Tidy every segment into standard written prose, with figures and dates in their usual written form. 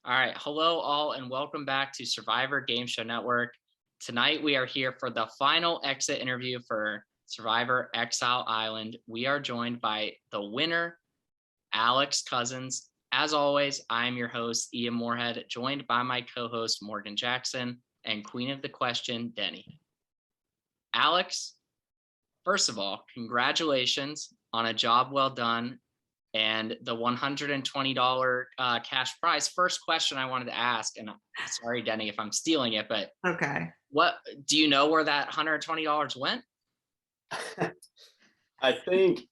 All right. Hello, all, and welcome back to Survivor Game Show Network. Tonight, we are here for the final exit interview for Survivor Exile Island. We are joined by the winner, Alex Cousins. As always, I'm your host, Ian Moorhead, joined by my co-host, Morgan Jackson, and Queen of the Question, Denny. Alex, first of all, congratulations on a job well done and the $120 cash prize. First question I wanted to ask, and sorry, Denny, if I'm stealing it, but okay. What do you know where that $120 went? I think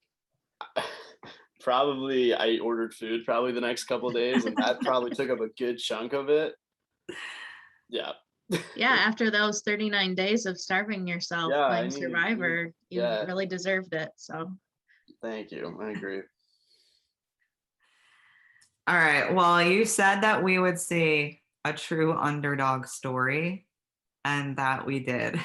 probably I ordered food probably the next couple of days, and that probably took up a good chunk of it. Yeah. Yeah, after those 39 days of starving yourself playing Survivor, you really deserved it. So thank you. I agree. All right. Well, you said that we would see a true underdog story, and that we did.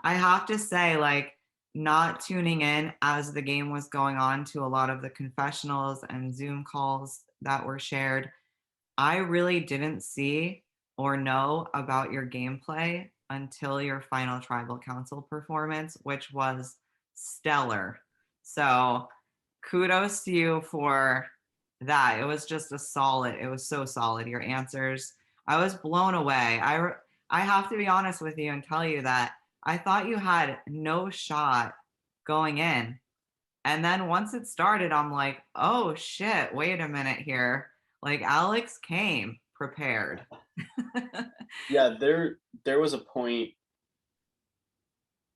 I have to say, like, not tuning in as the game was going on to a lot of the confessionals and Zoom calls that were shared, I really didn't see or know about your gameplay until your final tribal council performance, which was stellar. So kudos to you for that. It was just it was so solid. Your answers, I was blown away. I have to be honest with you and tell you that I thought you had no shot going in. And then once it started, I'm like, oh shit, wait a minute here. Like, Alex came prepared. Yeah, there was a point.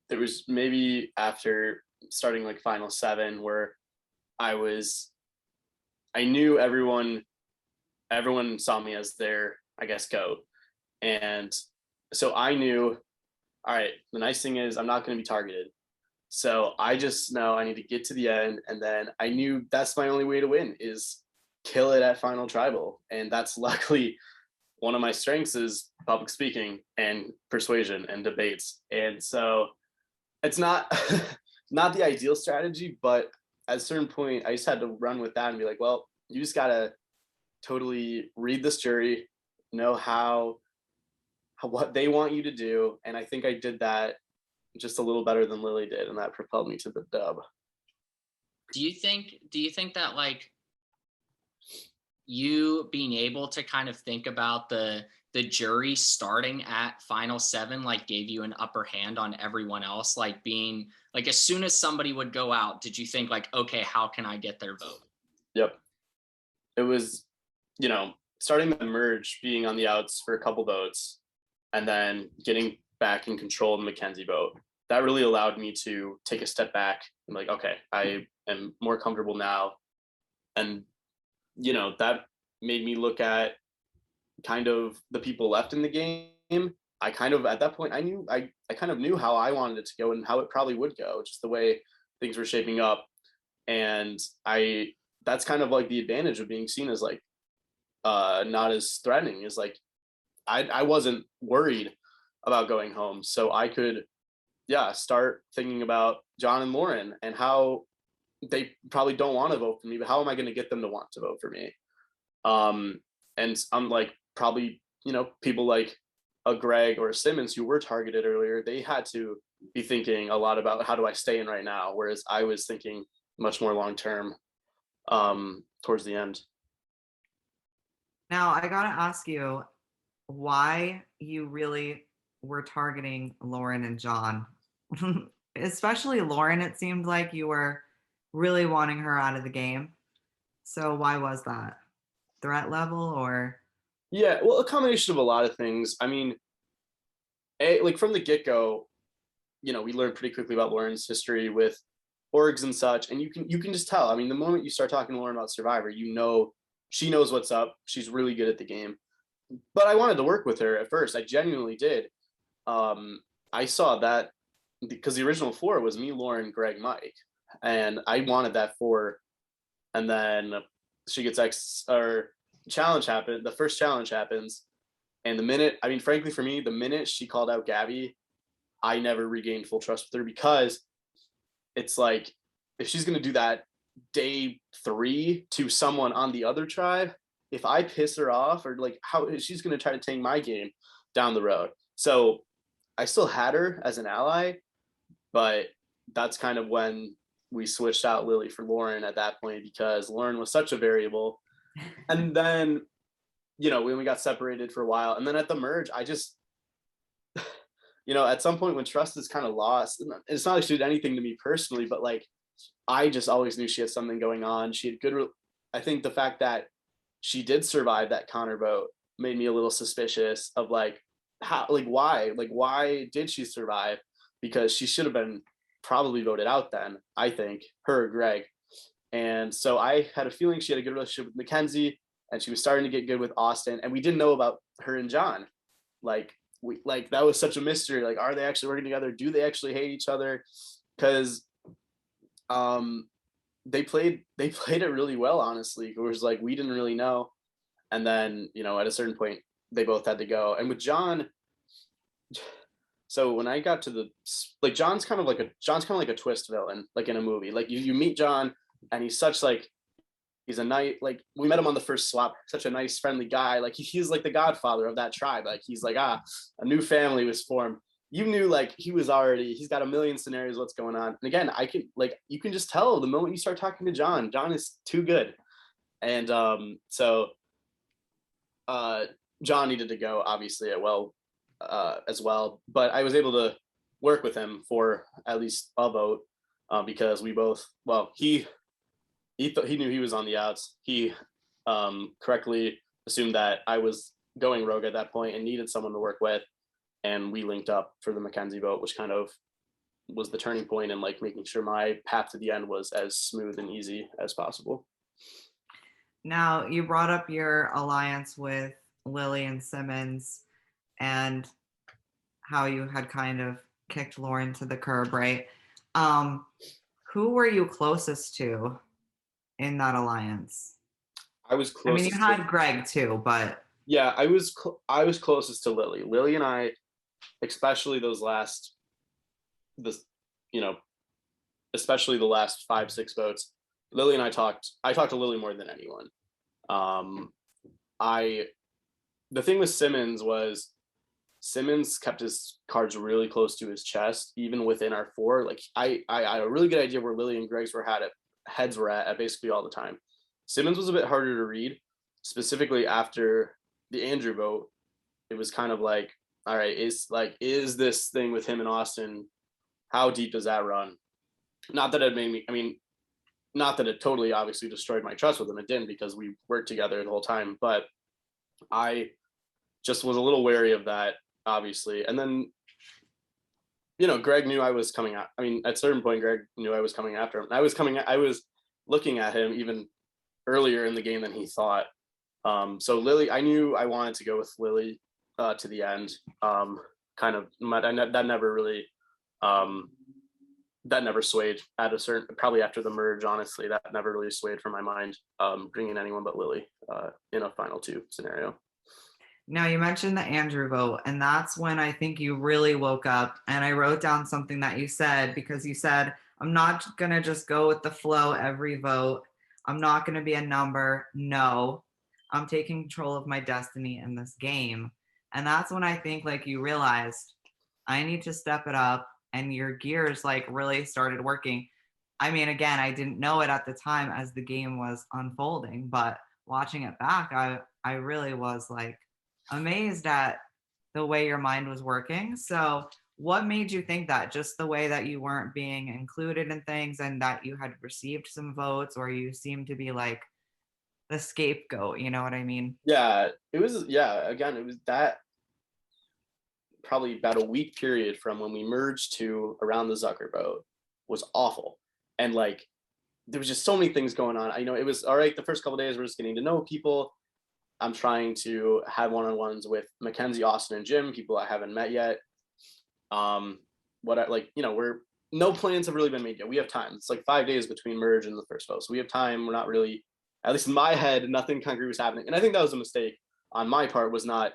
There was maybe after starting like final 7 where I knew everyone saw me as their, I guess, GOAT. And so I knew, all right, the nice thing is I'm not going to be targeted. So I just know I need to get to the end. And then I knew that's my only way to win is kill it at final tribal. And that's luckily one of my strengths is public speaking and persuasion and debates. And so it's not the ideal strategy, but at a certain point, I just had to run with that and be like, well, you just got to totally read this jury, know what they want you to do. And I think I did that just a little better than Lilly did, and that propelled me to the dub. Do you think that, like, you being able to kind of think about the jury starting at final 7 like gave you an upper hand on everyone else? Like, being like, as soon as somebody would go out, did you think like, okay, how can I get their vote? Yep. It was, starting the merge, being on the outs for a couple votes, and then getting back in control of the Mackenzie vote. That really allowed me to take a step back and like, okay, I am more comfortable now. And, that made me look at kind of the people left in the game. I kind of, at that point, I kind of knew how I wanted it to go and how it probably would go, just the way things were shaping up. And that's kind of like the advantage of being seen as like, not as threatening, is like, I wasn't worried about going home. So I could, start thinking about John and Lauren and how they probably don't want to vote for me, but how am I going to get them to want to vote for me? And I'm like, probably, people like a Greg or a Simmons who were targeted earlier, they had to be thinking a lot about how do I stay in right now? Whereas I was thinking much more long-term towards the end. Now, I got to ask you why you really were targeting Lauren and John. Especially Lauren, it seemed like you were really wanting her out of the game. So why was that? Threat level or? Yeah, well, a combination of a lot of things. I mean, like from the get-go, we learned pretty quickly about Lauren's history with orgs and such, and you can just tell. I mean, the moment you start talking to Lauren about Survivor, she knows what's up. She's really good at the game. But I wanted to work with her at first. I genuinely did. I saw that because the original 4 was me, Lauren, Greg, Mike, and I wanted that 4. And then she gets challenge happened. The first challenge happens, and frankly for me, the minute she called out Gaby, I never regained full trust with her, because it's like, if she's gonna do that day 3 to someone on the other tribe, if I piss her off, or like how she's going to try to tank my game down the road. So I still had her as an ally, but that's kind of when we switched out Lilly for Lauren at that point, because Lauren was such a variable. And then, you know, when we got separated for a while, and then at the merge, I just, you know, at some point when trust is kind of lost, and it's not like she did anything to me personally, but like, I just always knew she had something going on. She had good, I think the fact that she did survive that Connor vote made me a little suspicious of like, how, like, why did she survive? Because she should have been probably voted out then, I think, her or Greg. And so I had a feeling she had a good relationship with Mackenzie, and she was starting to get good with Austin, and we didn't know about her and John. Like, that was such a mystery. Like, are they actually working together? Do they actually hate each other? Because they played it really well, honestly. It was like, we didn't really know. And then, you know, at a certain point, they both had to go. And with John, so when I got to the, like, John's kind of like a twist villain, like in a movie. Like you meet John, and he's such like, he's a nice, like, we met him on the first swap, such a nice, friendly guy. Like he's like the godfather of that tribe. Like he's like, a new family was formed. You knew like he's got a million scenarios what's going on. And again, you can just tell the moment you start talking to John is too good. And so John needed to go, obviously, as well, but I was able to work with him for at least a vote, because we both, well, he knew he was on the outs. He correctly assumed that I was going rogue at that point and needed someone to work with, and we linked up for the Mackenzie vote, which kind of was the turning point in like making sure my path to the end was as smooth and easy as possible. Now, you brought up your alliance with Lilly and Simmons and how you had kind of kicked Lauren to the curb, right? Who were you closest to in that alliance? I was closest. I mean, you had Greg too, but yeah, I was closest to Lilly. Lilly and I, especially especially the last 5-6 votes, Lilly and I talked to Lilly more than anyone. The thing with Simmons was Simmons kept his cards really close to his chest, even within our four. Like I had a really good idea where Lilly and Greg's heads were at basically all the time. Simmons was a bit harder to read, specifically after the Andrew vote. It was kind of like, all right, is this thing with him and Austin, how deep does that run? Not that it totally obviously destroyed my trust with him. It didn't, because we worked together the whole time, but I just was a little wary of that, obviously. And then, you know, Greg knew I was coming out. I mean, at a certain point, Greg knew I was coming after him. I was looking at him even earlier in the game than he thought. So Lilly, I knew I wanted to go with Lilly to the end. That never swayed at a certain, probably after the merge, honestly, that never really swayed from my mind, bringing anyone but Lilly in a final 2 scenario. Now, you mentioned the Andrew vote, and that's when I think you really woke up. And I wrote down something that you said, because you said, I'm not going to just go with the flow every vote. I'm not going to be a number. No, I'm taking control of my destiny in this game. And that's when I think like you realized I need to step it up, and your gears like really started working. I mean, again, I didn't know it at the time as the game was unfolding, but watching it back, I really was like amazed at the way your mind was working. So what made you think that? Just the way that you weren't being included in things, and that you had received some votes, or you seemed to be like the scapegoat, you know what I mean? Yeah, it was that probably about a week period from when we merged to around the Zucker vote was awful. And like, there was just so many things going on. I know it was all right. The first couple of days, we're just getting to know people. I'm trying to have one-on-ones with Mackenzie, Austin, and Jim, people I haven't met yet. We're no plans have really been made yet. We have time. It's like 5 days between merge and the first vote. So we have time. We're not really, at least in my head, nothing concrete was happening. And I think that was a mistake on my part, was not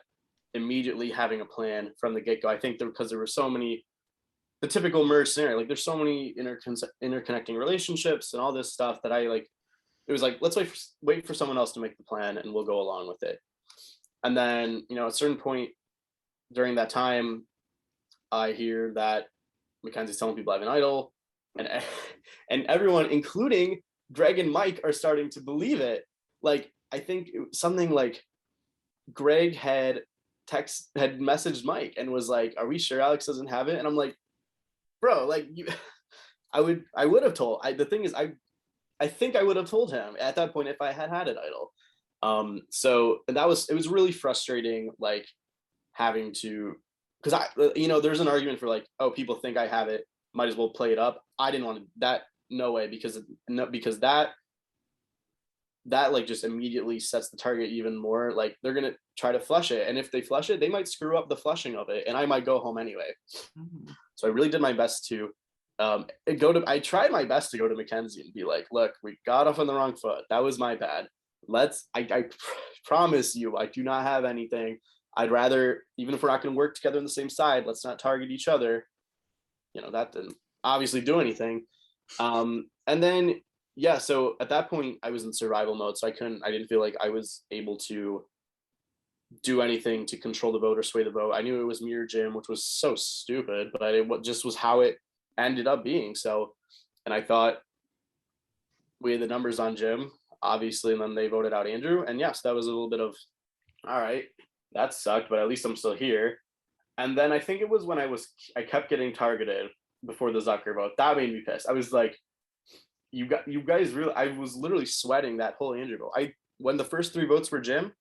immediately having a plan from the get-go. I think because there were so many, the typical merge scenario, like there's so many interconnecting relationships and all this stuff that I like, it was like, let's wait for someone else to make the plan and we'll go along with it. And then, at a certain point during that time, I hear that Mackenzie's telling people I have an idol, and everyone, including Greg and Mike, are starting to believe it. Like, I think it was something like Greg had messaged Mike and was like, "Are we sure Alex doesn't have it?" And I'm like, "Bro, like I would have told." The thing is, I think I would have told him at that point if I had an idol. So it was really frustrating, like having to, because there's an argument for like, oh, people think I have it, might as well play it up. I didn't want that, no way, because that like just immediately sets the target even more. Like they're gonna try to flush it, and if they flush it, they might screw up the flushing of it, and I might go home anyway. Mm-hmm. So I really did my best to I tried my best to go to Mackenzie and be like, look, we got off on the wrong foot. That was my bad. I promise you, I do not have anything. I'd rather, even if we're not going to work together on the same side, let's not target each other. That didn't obviously do anything. And then, yeah, so at that point I was in survival mode. So I didn't feel like I was able to do anything to control the vote or sway the vote. I knew it was Mirror Jim, which was so stupid, but it just was how it ended up being. So, and I thought we had the numbers on Jim, obviously, and then they voted out Andrew. And yes, that was a little bit of, all right, that sucked, but at least I'm still here. And then I think it was when I kept getting targeted before the Zucker vote. That made me pissed. I was like, you guys really, I was literally sweating that whole Andrew vote. When the first 3 votes were Jim,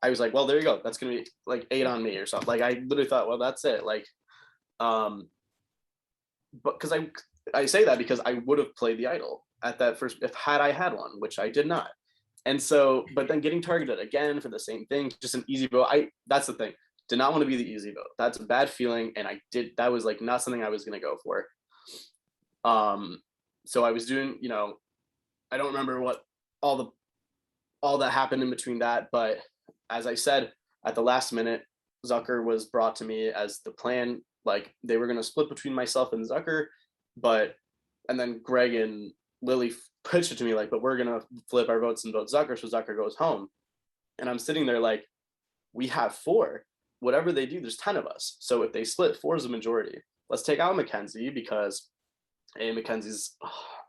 I was like, well, there you go. That's going to be like 8 on me or something. Like, I literally thought, well, that's it. Like, but because I say that because I would have played the idol at that first, had I had one, which I did not. And so, but then getting targeted again for the same thing, just an easy vote. That's the thing. Did not want to be the easy vote. That's a bad feeling. And that was like not something I was going to go for. So I was doing, I don't remember what all that happened in between that. But as I said, at the last minute, Zucker was brought to me as the plan. Like they were going to split between myself and Zucker, and then Greg and Lilly pitched it to me like, but we're going to flip our votes and vote Zucker, so Zucker goes home. And I'm sitting there like, we have 4. Whatever they do, there's 10 of us. So if they split, 4 is the majority. Let's take out Mackenzie because Mackenzie's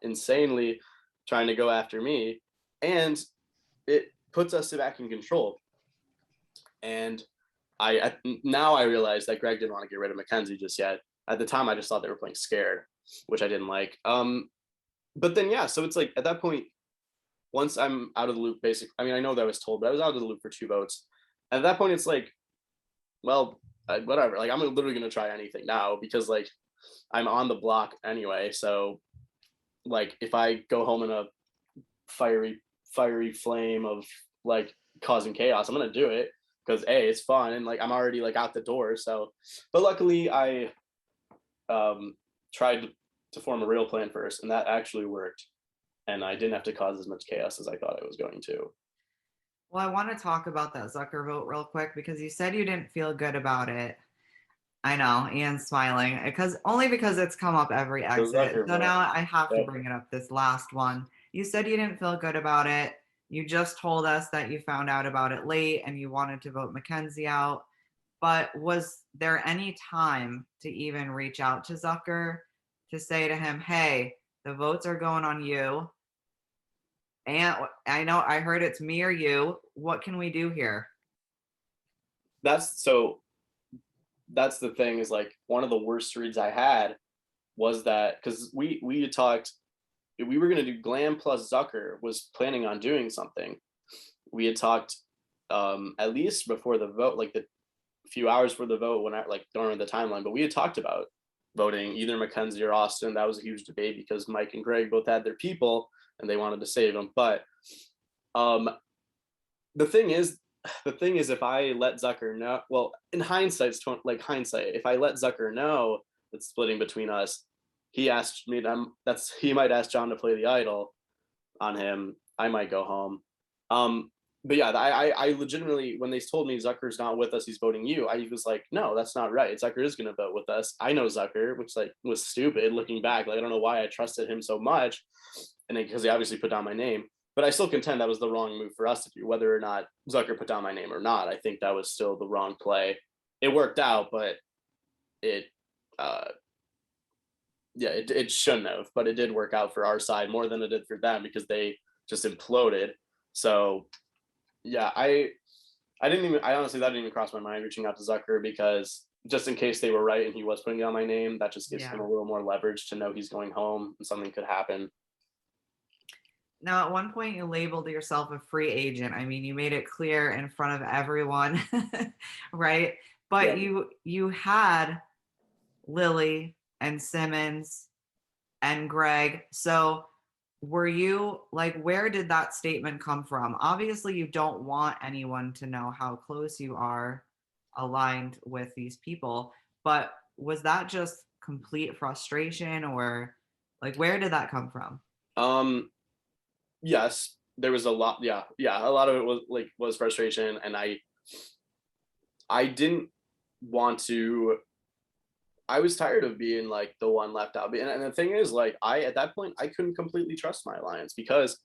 insanely trying to go after me, and it puts us back in control. And now I realize that Greg didn't want to get rid of Mackenzie just yet. At the time, I just thought they were playing scared, which I didn't like. But then, yeah, so it's like at that point, once I'm out of the loop, basically, I mean, I know that I was told, but I was out of the loop for 2 votes. At that point, it's like, well, whatever. Like, I'm literally going to try anything now because, like, I'm on the block anyway. So, like, if I go home in a fiery flame of, like, causing chaos, I'm going to do it because, A, it's fun and, like, I'm already, like, out the door. So, but luckily, I tried to form a real plan first, and that actually worked. And I didn't have to cause as much chaos as I thought I was going to. Well, I want to talk about that Zucker vote real quick because you said you didn't feel good about it. I know, Ian's smiling because it's come up every exit. So now I have to bring it up, this last one. You said you didn't feel good about it. You just told us that you found out about it late and you wanted to vote Mackenzie out. But was there any time to even reach out to Zucker to say to him, hey, the votes are going on you? And I know I heard it's me or you. What can we do here? That's the thing is, like, one of the worst reads I had was that because we had talked, we were going to do Glam plus Zucker was planning on doing something. We had talked at least before the vote, like the few hours for the vote when I don't remember the timeline, but we had talked about voting either Mackenzie or Austin. That was a huge debate because Mike and Greg both had their people and they wanted to save them. But the thing is, if I let Zucker know, well, in hindsight, if I let Zucker know it's splitting between us, he asked me, he might ask John to play the idol on him. I might go home. But yeah, I legitimately, when they told me Zucker's not with us, he's voting you, I was like, no, that's not right. Zucker is going to vote with us. I know Zucker, which was stupid looking back. Like, I don't know why I trusted him so much. And because he obviously put down my name. but I still contend that was the wrong move for us to do, whether or not Zucker put down my name or not. I think that was still the wrong play. It worked out, but it shouldn't have, but it did work out for our side more than it did for them because they just imploded. So yeah, I honestly, that didn't even cross my mind reaching out to Zucker, because just in case they were right and he was putting down my name, that just gives him a little more leverage to know he's going home and something could happen. Now, at one point you labeled yourself a free agent. I mean, you made it clear in front of everyone, right? But you had Lilly and Simmons and Greg. So were you like, where did that statement come from? Obviously, you don't want anyone to know how close you are aligned with these people, but was that just complete frustration, or like, where did that come from? Yes, there was a lot. Yeah. A lot of it was frustration, and I didn't want to. I was tired of being like the one left out. And the thing is, like, at that point, I couldn't completely trust my alliance because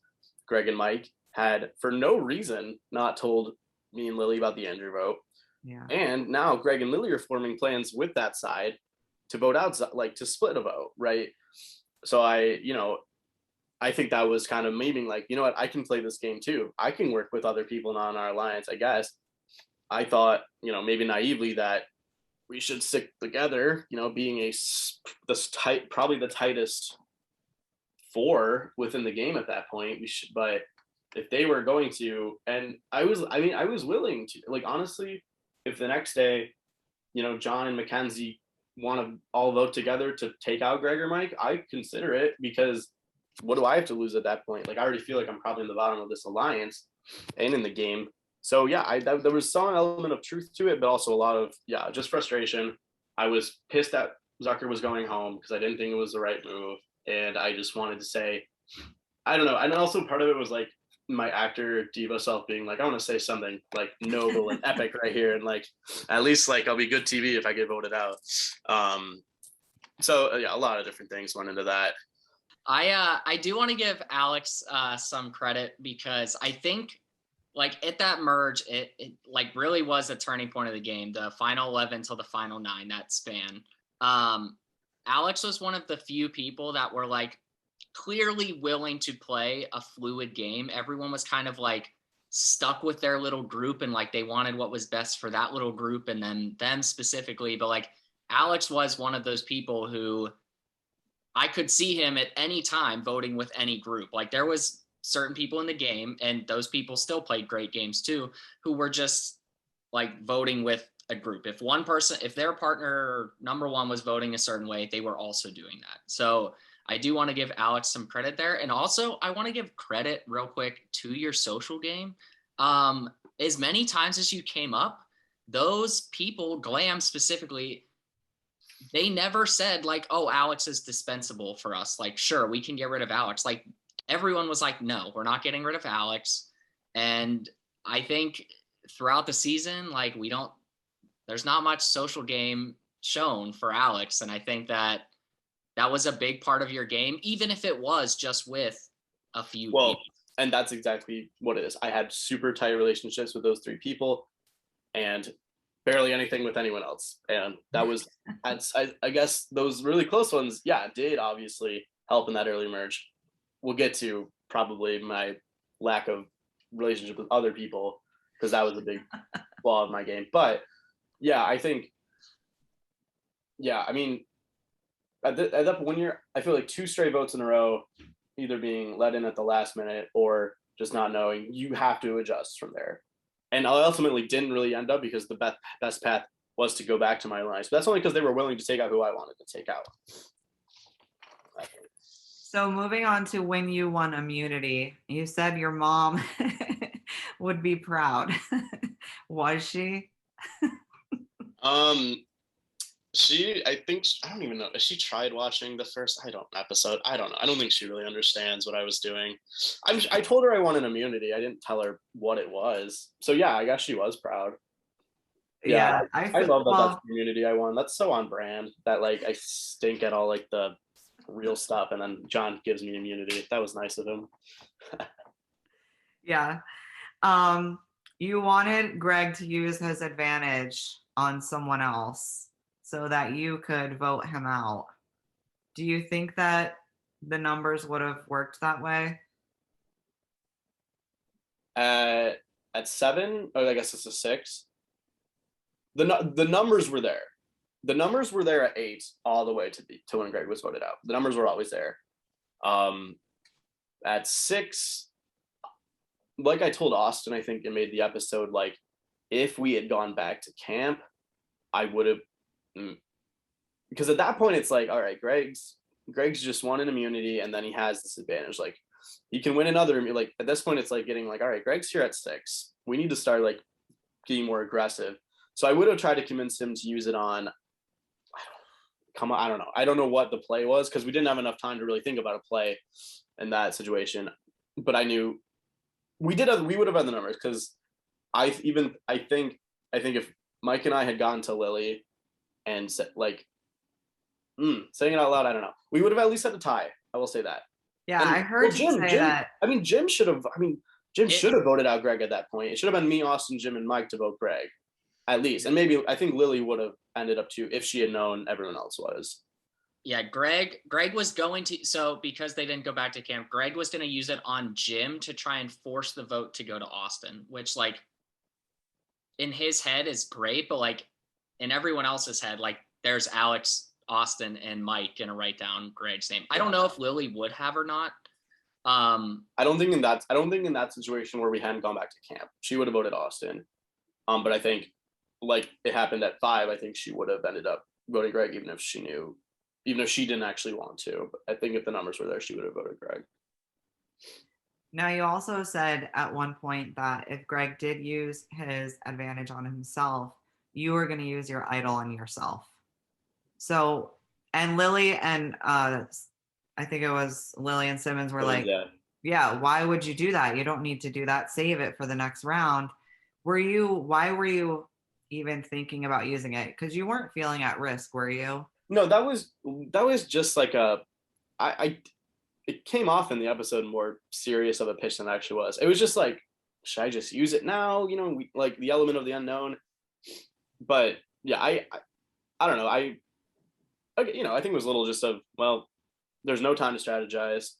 Greg and Mike had, for no reason, not told me and Lilly about the Andrew vote. Yeah. And now Greg and Lilly are forming plans with that side to vote out, like to split a vote, right? So I think that was kind of meaning like, you know what, I can play this game too. I can work with other people not in our alliance, I guess. I thought, maybe naively, that we should stick together, being probably the tightest four within the game at that point. We should, but if they were going to, and I was willing to, like, honestly, if the next day, John and Mackenzie want to all vote together to take out Greg or Mike, I consider it, because what do I have to lose at that point? Like, I already feel like I'm probably in the bottom of this alliance and in the game. So yeah, there was some element of truth to it, but also a lot of, just frustration. I was pissed that Zucker was going home because I didn't think it was the right move. And I just wanted to say, I don't know. And also part of it was like my actor diva self being like, I want to say something like noble and epic right here. And like, at least like I'll be good TV if I get voted out. So yeah, a lot of different things went into that. I do want to give Alex some credit, because I think, like, at that merge, it like really was a turning point of the game, the final 11 till the final 9, that span. Alex was one of the few people that were like clearly willing to play a fluid game. Everyone was kind of like stuck with their little group, and like they wanted what was best for that little group and then them specifically. But like, Alex was one of those people who I could see him at any time voting with any group. Like, there was certain people in the game, and those people still played great games too, who were just like voting with a group. If one person, if their partner or number one was voting a certain way, they were also doing that. So I do want to give Alex some credit there. And also I want to give credit real quick to your social game. As many times as you came up, those people, Glam specifically, they never said like, oh, Alex is dispensable for us. Like, sure, we can get rid of Alex. Like, everyone was like, no, we're not getting rid of Alex. And I think throughout the season, like, there's not much social game shown for Alex. And I think that was a big part of your game, even if it was just with a few people. And that's exactly what it is. I had super tight relationships with those 3 people and barely anything with anyone else. And that was, I guess those really close ones, did obviously help in that early merge. We'll get to probably my lack of relationship with other people, because that was a big flaw of my game. But yeah, I think, I mean, at that point, I feel like 2 straight votes in a row, either being let in at the last minute or just not knowing, you have to adjust from there. And I ultimately didn't really end up, because the best path was to go back to my alliance. But that's only because they were willing to take out who I wanted to take out. So moving on to when you won immunity, you said your mom would be proud. Was she? I don't even know. She tried watching the first episode. I don't know. I don't think she really understands what I was doing. I told her I wanted immunity. I didn't tell her what it was. So yeah, I guess she was proud. Yeah, I love that that's the immunity I won. That's so on brand that like I stink at all like the real stuff, and then John gives me immunity. That was nice of him. Yeah. You wanted Greg to use his advantage on someone else so that you could vote him out. Do you think that the numbers would have worked that way? At 7, or I guess it's a 6. The numbers were there. The numbers were there at 8 all the way to when Greg was voted out. The numbers were always there. At 6, like I told Austin, I think it made the episode, like, if we had gone back to camp, I would have, because at that point it's like, all right, Greg's just won an immunity, and then he has this advantage. Like, he can win another, like, at this point it's like getting like, all right, Greg's here at 6. We need to start like getting more aggressive. So I would have tried to convince him to use it on, I don't know. I don't know what the play was, because we didn't have enough time to really think about a play in that situation. But I knew we would have had the numbers, because I think if Mike and I had gone to Lilly and said, like, saying it out loud, I don't know, we would have at least had a tie. I will say that. Yeah, and, I heard you say that. I mean, Jim should have voted out Greg at that point. It should have been me, Austin, Jim, and Mike to vote Greg, at least. And maybe I think Lilly would have ended up too if she had known everyone else was. Yeah, Greg was going to, so because they didn't go back to camp, Greg was going to use it on Jim to try and force the vote to go to Austin, which, like, in his head is great, but like in everyone else's head, like, there's Alex, Austin, and Mike gonna write down Greg's name. I don't know if Lilly would have or not. I don't think in that situation where we hadn't gone back to camp, she would have voted Austin. But I think, like, it happened at 5, I think she would have ended up voting Greg, even if she didn't actually want to. But I think if the numbers were there, she would have voted Greg. Now, you also said at one point that if Greg did use his advantage on himself, you were going to use your idol on yourself. So, and Lilly and I think it was Lilly and Simmons were like, yeah, why would you do that? You don't need to do that. Save it for the next round. Why were you even thinking about using it? Because you weren't feeling at risk, were you? No, that was just like it came off in the episode more serious of a pitch than it actually was. It was just like, should I just use it now? You know, like the element of the unknown. But yeah, I don't know. I think it was a little just of, well, there's no time to strategize.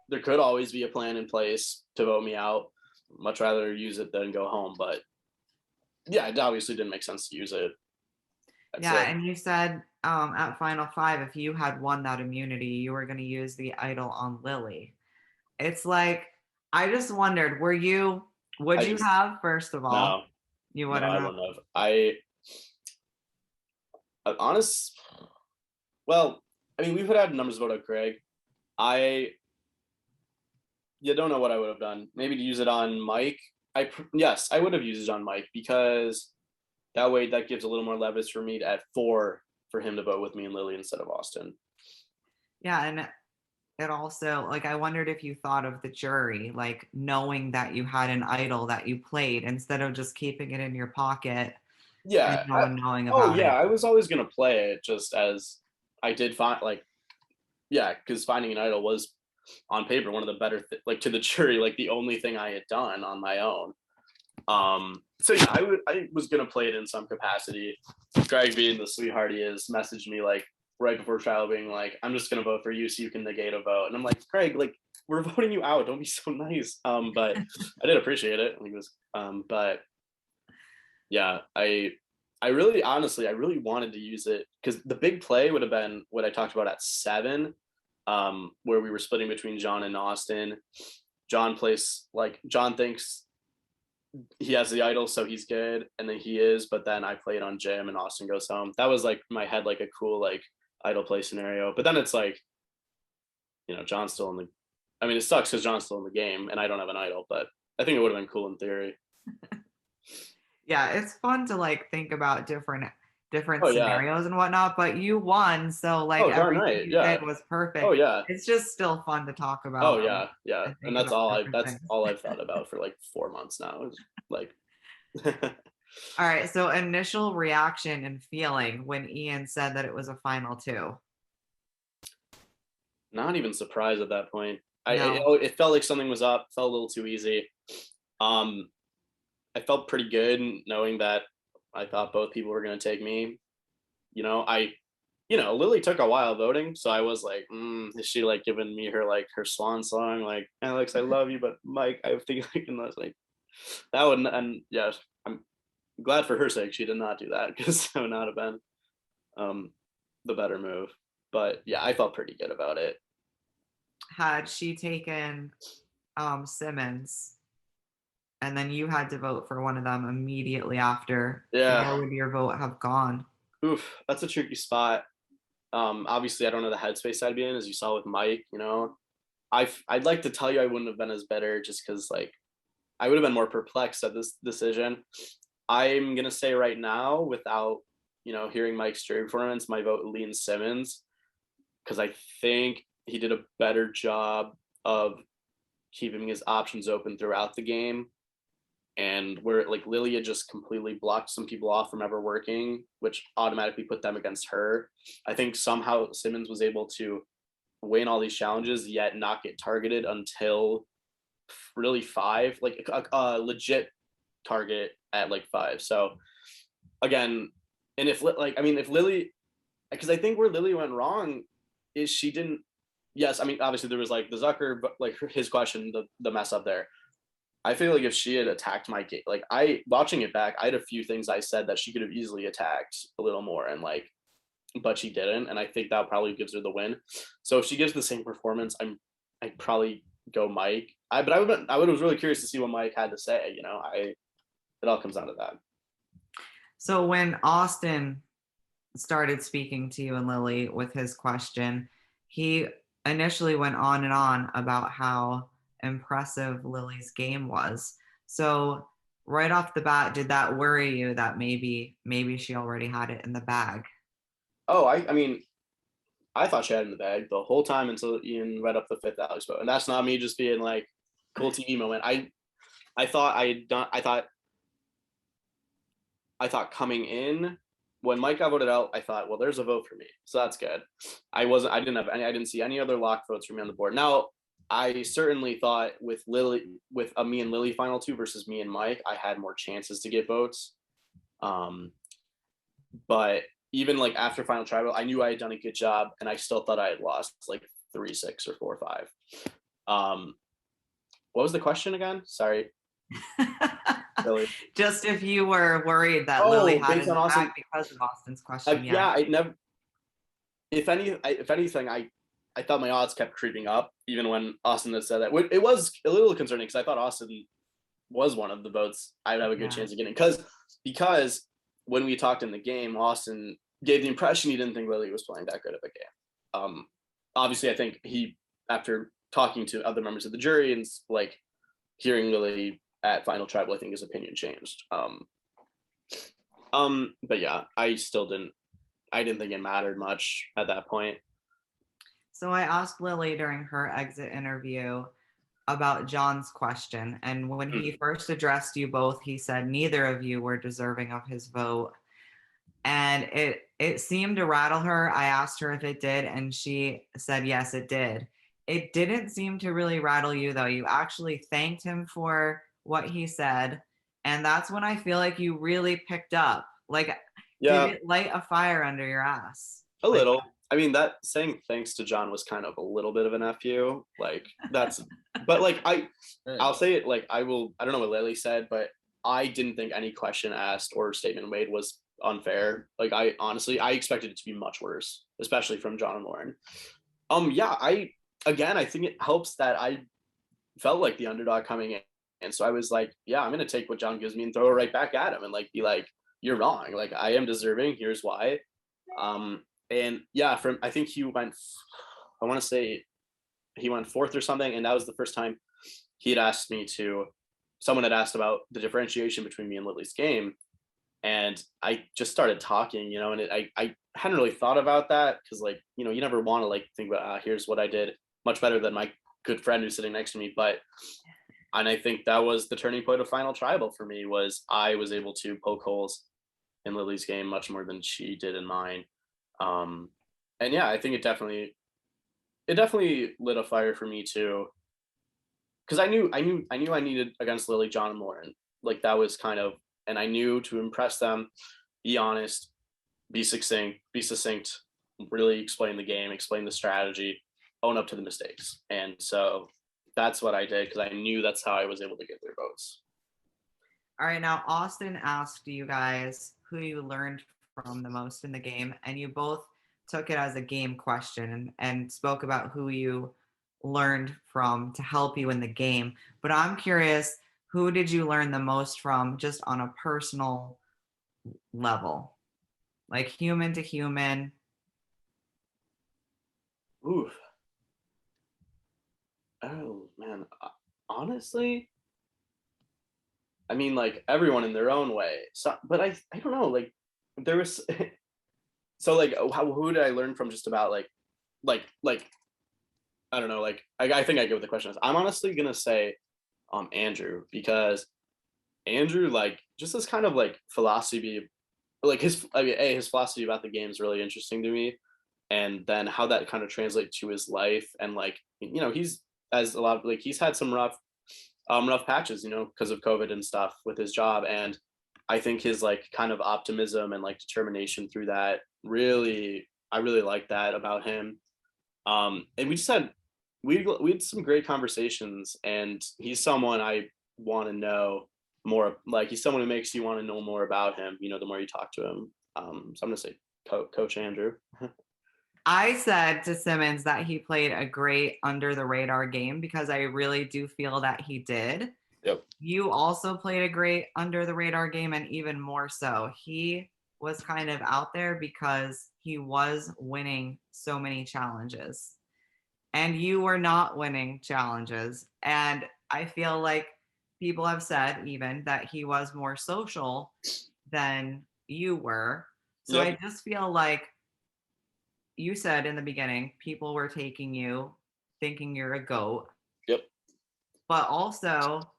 There could always be a plan in place to vote me out. Much rather use it than go home. But yeah, it obviously didn't make sense to use it. And you said at Final 5, if you had won that immunity, you were going to use the idol on Lilly. It's like, I just wondered, would you have, first of all? No. You wouldn't have? I wouldn't have. Well, I mean, we would have had numbers vote out Greg. I don't know what I would have done. Maybe to use it on Mike. Yes, I would have used it on Mike, because that way that gives a little more leverage for me at 4 for him to vote with me and Lilly instead of Austin. Yeah, and it also, like, I wondered if you thought of the jury, like, knowing that you had an idol that you played instead of just keeping it in your pocket. Yeah. No one knowing about it. I was always going to play it just as I did find, like, yeah, because finding an idol was on paper one of the better, like, to the jury, like, the only thing I had done on my own. So yeah, I was gonna play it in some capacity. Greg, being the sweetheart he is, messaged me like right before trial, being like, "I'm just gonna vote for you so you can negate a vote." And I'm like, Greg, like, we're voting you out. Don't be so nice. But I did appreciate it. He was, but yeah, I really wanted to use it, because the big play would have been what I talked about at 7, where we were splitting between John and Austin. John thinks he has the idol, so he's good, and then he is, but then I play it on Jim and Austin goes home. That was like my head, like a cool like idol play scenario. But then it's like, John's still in the, I mean, it sucks because John's still in the game and I don't have an idol, but I think it would have been cool in theory. Yeah, it's fun to like think about different scenarios and whatnot, but you won, so like everything you did was perfect. Oh yeah, it's just still fun to talk about. Oh yeah, and that's all I've thought about for like 4 months now. Is like all right, so initial reaction and feeling when Ian said that it was a final 2. Not even surprised at that point. It felt like something was up, felt a little too easy. I felt pretty good knowing that I thought both people were going to take me. Lilly took a while voting, so I was like, is she like giving me her swan song, like, Alex, I love you, but Mike, I think and I was like, that would, and yeah, I'm glad for her sake she did not do that, because that would not have been the better move. But yeah, I felt pretty good about it. Had she taken Simmons, and then you had to vote for one of them immediately after, where would your vote have gone? Oof, that's a tricky spot. Obviously I don't know the headspace I'd be in, as you saw with Mike. I'd like to tell you I wouldn't have been as better, just because like I would have been more perplexed at this decision. I'm gonna say right now, without hearing Mike's jury performance, my vote leans Simmons, because I think he did a better job of keeping his options open throughout the game. And where like Lilly had just completely blocked some people off from ever working, which automatically put them against her. I think somehow Simmons was able to win all these challenges, yet not get targeted until really 5, like a legit target at like 5. So again, and if Lilly, because I think where Lilly went wrong is she didn't. Yes, I mean obviously there was like the Zucker, but like his question, the mess up there. I feel like if she had attacked my game, like watching it back, I had a few things I said that she could have easily attacked a little more, and like, but she didn't, and I think that probably gives her the win. So if she gives the same performance, I'd probably go Mike. I was really curious to see what Mike had to say. It all comes down to that. So when Austin started speaking to you and Lilly with his question, he initially went on and on about how impressive Lilly's game was. So right off the bat, did that worry you that maybe she already had it in the bag? Oh, I mean, I thought she had it in the bag the whole time until Ian read up the 5th Alex vote, and that's not me just being like cool TV moment. I thought coming in, when Mike got voted out, I thought, well, there's a vote for me, so that's good. I didn't see any other lock votes for me on the board. Now, I certainly thought with a me and Lilly final 2 versus me and Mike, I had more chances to get votes. But even like after final tribal, I knew I had done a good job, and I still thought I had lost like 3-6 or 4-5. What was the question again? Sorry. Lilly. Just if you were worried that Lilly had it in the bag because of Austin's question. I never. If anything, I thought my odds kept creeping up, even when Austin had said that. It was a little concerning, because I thought Austin was one of the votes I'd have a good chance of getting. Because when we talked in the game, Austin gave the impression he didn't think Lilly was playing that good of a game. Obviously, I think he, after talking to other members of the jury and like hearing Lilly at final tribal, I think his opinion changed. But yeah, I didn't think it mattered much at that point. So I asked Lilly during her exit interview about John's question. And when he first addressed you both, he said neither of you were deserving of his vote. And it seemed to rattle her. I asked her if it did, and she said, yes, it did. It didn't seem to really rattle you, though. You actually thanked him for what he said. And that's when I feel like you really picked up. Like, did it light a fire under your ass? A little. I mean, that saying thanks to John was kind of a little bit of an FU. Like, that's, but like, I'll say it, like, I don't know what Lilly said, but I didn't think any question asked or statement made was unfair. Like, I expected it to be much worse, especially from John and Lauren. I think it helps that I felt like the underdog coming in. And so I was like, yeah, I'm going to take what John gives me and throw it right back at him and like, be like, you're wrong. Like, I am deserving. Here's why. And yeah, I think he went, I want to say he went 4th or something. And that was the first time he had asked someone had asked about the differentiation between me and Lilly's game. And I just started talking, and I hadn't really thought about that, because like, you never want to like think about, here's what I did much better than my good friend who's sitting next to me. And I think that was the turning point of final tribal for me, was I was able to poke holes in Lilly's game much more than she did in mine. And yeah, I think it definitely lit a fire for me too. because I knew I needed against Lilly, John, and Lauren. Like that was kind of, and I knew to impress them, be honest, be succinct, really explain the game, explain the strategy, own up to the mistakes. And so that's what I did because I knew that's how I was able to get their votes. All right, now Austin asked you guys who you learned from the most in the game, and you both took it as a game question and spoke about who you learned from to help you in the game. But I'm curious, who did you learn the most from just on a personal level? Like human to human? Ooh. Oh, man. Honestly, I mean, like everyone in their own way. So, but I don't know, like there was, so like, who did I learn from just about like, I don't know, like, I think I get what the question is. I'm honestly going to say Andrew, because Andrew, like, just this kind of like philosophy, like his philosophy about the game is really interesting to me. And then how that kind of translates to his life. And like, you know, he's had some rough patches, you know, because of COVID and stuff with his job. And I think his like kind of optimism and like determination through that I really like that about him. And we had some great conversations, and he's someone I want to know more. Like he's someone who makes you want to know more about him, you know, the more you talk to him. So I'm gonna say Coach Andrew. I said to Simmons that he played a great under the radar game because I really do feel that he did. Yep. You also played a great under the radar game, and even more so, he was kind of out there because he was winning so many challenges and you were not winning challenges. And I feel like people have said even that he was more social than you were. So Yep. I just feel like you said in the beginning, people were taking you thinking you're a goat. Yep. But also,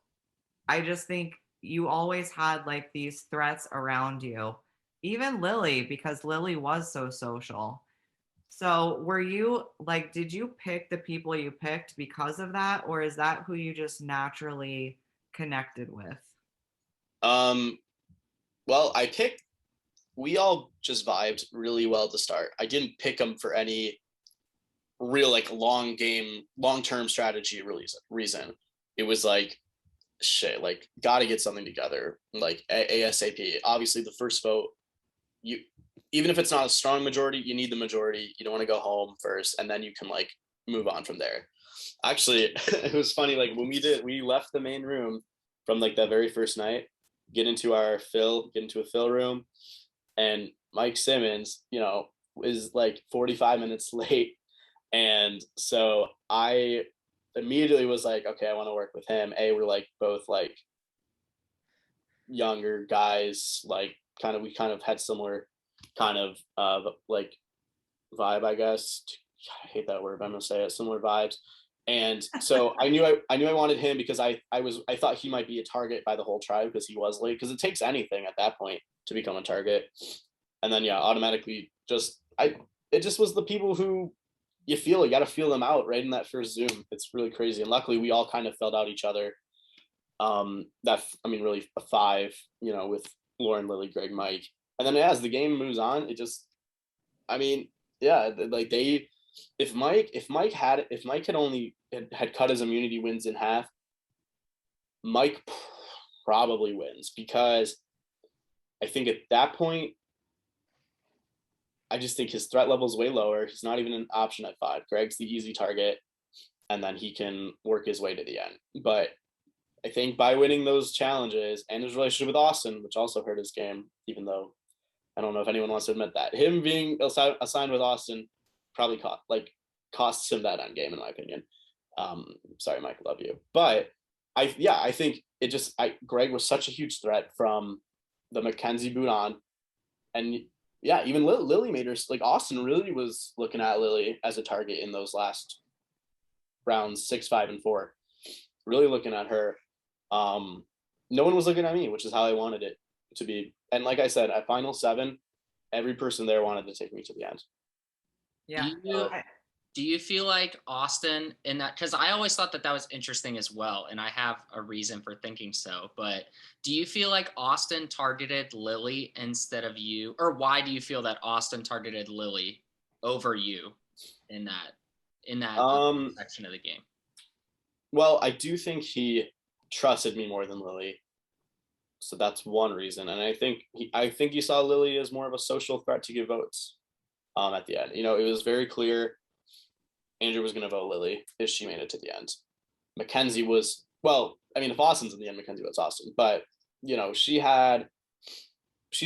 I just think you always had like these threats around you. Even Lilly, because Lilly was so social. So were you like, did you pick the people you picked because of that? Or is that who you just naturally connected with? Well, we all just vibed really well to start. I didn't pick them for any real like long-term strategy reason. It was like, shit, like gotta get something together, like ASAP. Obviously the first vote, even if it's not a strong majority, you need the majority. You don't want to go home first, and then you can like move on from there. Actually, it was funny, like when we left the main room from like that very first night, get into a fill room, and Mike Simmons, you know, is like 45 minutes late. And so I immediately was like, okay, I want to work with him. We're like both like younger guys, like we kind of had similar kind of like vibe, I guess. I hate that word, but I'm gonna say it, similar vibes. And so I knew I wanted him because I thought he might be a target by the whole tribe because he was late, because it takes anything at that point to become a target. And then automatically it just was the people who you got to feel them out right in that first Zoom. It's really crazy. And luckily we all kind of filled out each other. Really a 5, you know, with Lauren, Lilly, Greg, Mike. And then as the game moves on, it just, like if Mike had only had cut his immunity wins in half, Mike probably wins, because I think at that point, I just think his threat level is way lower. He's not even an option at 5. Greg's the easy target, and then he can work his way to the end. But I think by winning those challenges and his relationship with Austin, which also hurt his game, even though I don't know if anyone wants to admit that, him being assigned with Austin probably costs him that end game, in my opinion. Sorry, Mike, love you. But I think Greg was such a huge threat from the Mackenzie boot on. And even Lilly made her, like Austin really was looking at Lilly as a target in those last rounds 6, 5, and 4. Really looking at her. No one was looking at me, which is how I wanted it to be. And like I said, at final 7, every person there wanted to take me to the end. Yeah. Do you feel like Austin in that, because I always thought that was interesting as well, and I have a reason for thinking so, but do you feel like Austin targeted Lilly instead of you, or why do you feel that Austin targeted Lilly over you in that section of the game? Well, I do think he trusted me more than Lilly, so that's one reason, and I think he saw Lilly as more of a social threat to give votes at the end. It was very clear Andrew was going to vote Lilly if she made it to the end. Mackenzie was, well, I mean, if Austin's in the end, Mackenzie votes Austin. But, she's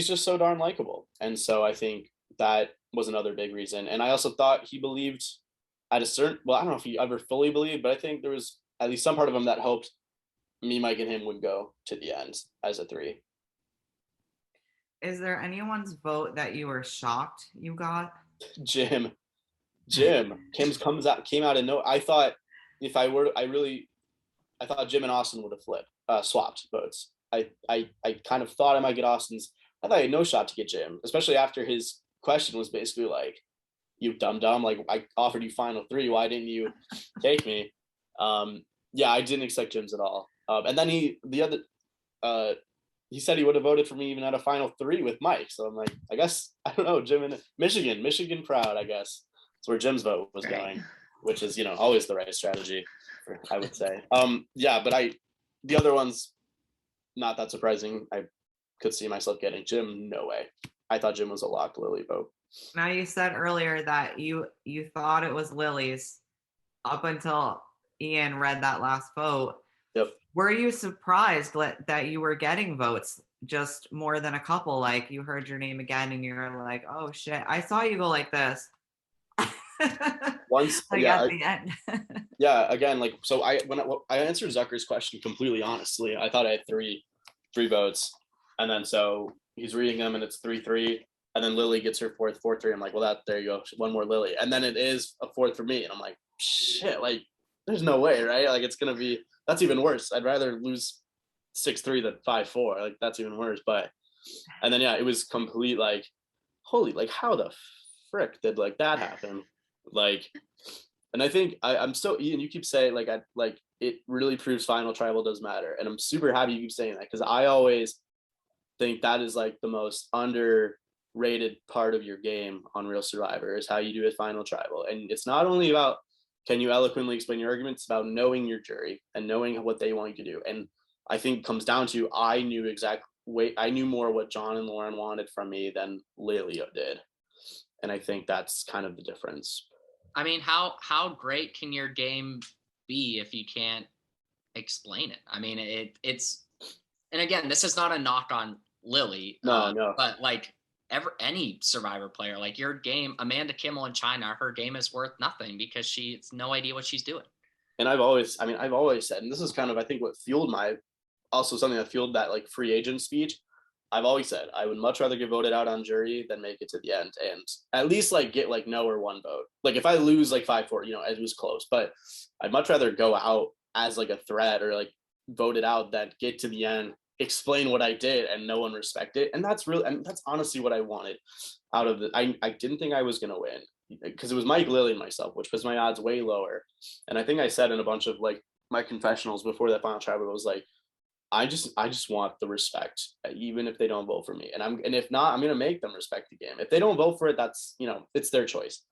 just so darn likable. And so I think that was another big reason. And I also thought he believed at a certain, well, I don't know if he ever fully believed, but I think there was at least some part of him that hoped me, Mike, and him would go to the end as a 3. Is there anyone's vote that you were shocked you got? Jim came out of no. I thought I thought Jim and Austin would have swapped votes. I kind of thought I might get Austin's. I thought I had no shot to get Jim, especially after his question was basically like, "You dumb, like I offered you final 3. Why didn't you take me?" Yeah, I didn't expect Jim's at all. And then he said he would have voted for me even at a final 3 with Mike. So I'm like, I guess I don't know. Jim in Michigan proud, I guess. That's where Jim's vote was going, which is, always the right strategy, I would say. Yeah, but the other ones, not that surprising. I could see myself getting Jim. No way. I thought Jim was a locked Lilly vote. Now, you said earlier that you thought it was Lilly's up until Ian read that last vote. Yep. Were you surprised that you were getting votes just more than a couple? Like, you heard your name again and you're like, oh shit, I saw you go like this. Once, like yeah, at the end. Yeah, again, like, so I answered Zucker's question completely honestly, I thought I had three votes, and then so he's reading them and it's 3-3, and then Lilly gets her 4-3. I'm like, well, there you go, one more Lilly, and then it is a 4th for me, and I'm like, shit, like, there's no way, right? Like, it's gonna be, that's even worse. I'd rather lose 6-3 than 5-4. Like, that's even worse. But, and then yeah, it was complete, like, holy, like, how the frick did like that happen? Like, and I think I'm still, Ian, you keep saying like, it really proves final tribal does matter, and I'm super happy you keep saying that, because I always think that is like the most underrated part of your game on Real Survivor, is how you do a final tribal. And it's not only about can you eloquently explain your arguments, about knowing your jury and knowing what they want you to do. And I think it comes down to I knew more what John and Lauren wanted from me than Lilly did, and I think that's kind of the difference. I mean, how great can your game be if you can't explain it? I mean, it's, and again, this is not a knock on Lilly. No. But like any Survivor player, like your game, Amanda Kimmel in China, her game is worth nothing because she's no idea what she's doing. And I've always said, and this is kind of, I think, what fueled also something that fueled that like free agent speech. I've always said I would much rather get voted out on jury than make it to the end and at least like get like no or 1 vote. Like if I lose like 5-4, it was close, but I'd much rather go out as like a threat or like voted out than get to the end, explain what I did and no one respect it. And that's honestly what I wanted out of it. I didn't think I was going to win because it was Mike, Lilly, and myself, which was my odds way lower. And I think I said in a bunch of like my confessionals before that final tribal, it was like, I just want the respect, even if they don't vote for me. And if not, I'm going to make them respect the game. If they don't vote for it, that's, it's their choice.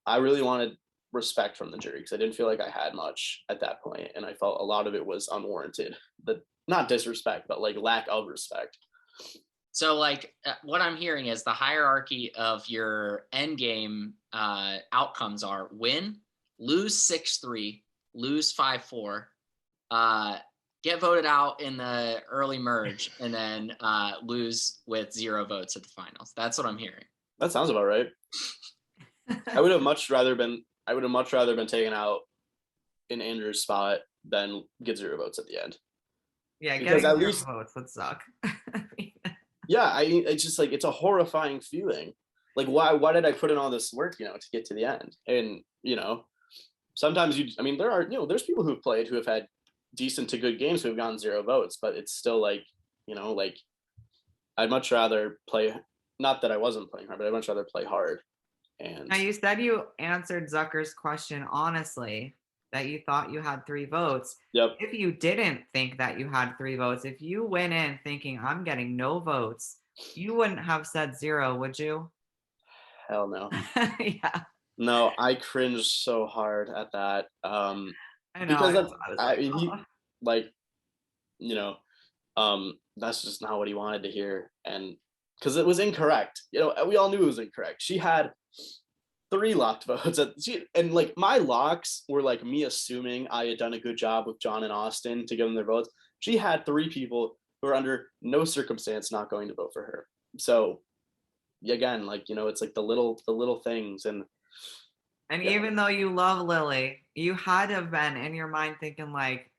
I really wanted respect from the jury because I didn't feel like I had much at that point. And I felt a lot of it was unwarranted, not disrespect, but like lack of respect. So like what I'm hearing is the hierarchy of your end game outcomes are win, lose 6-3, lose 5-4, get voted out in the early merge, and then lose with 0 votes at the finals. That's what I'm hearing. That sounds about right. I would have much rather been taken out in Andrew's spot than get 0 votes at the end. Yeah, because getting 0 votes would suck. Yeah, it's just like, it's a horrifying feeling. Like, why did I put in all this work, to get to the end? And, sometimes there's people who've played who have had decent to good games who have gotten 0 votes, but it's still like, like I'd much rather play, not that I wasn't playing hard, but I'd much rather play hard And now you said you answered Zucker's question honestly, that you thought you had 3 votes. Yep. If you didn't think that you had 3 votes, if you went in thinking I'm getting no votes, you wouldn't have said 0, would you? Hell no. Yeah. No, I cringed so hard at that. I know. Because that's just not what he wanted to hear. And because it was incorrect. We all knew it was incorrect. She had 3 locked votes. And like my locks were like me assuming I had done a good job with John and Austin to give them their votes. She had 3 people who are under no circumstance not going to vote for her. So again, like, it's like the little things. And even though you love Lilly, you had to have been in your mind thinking like,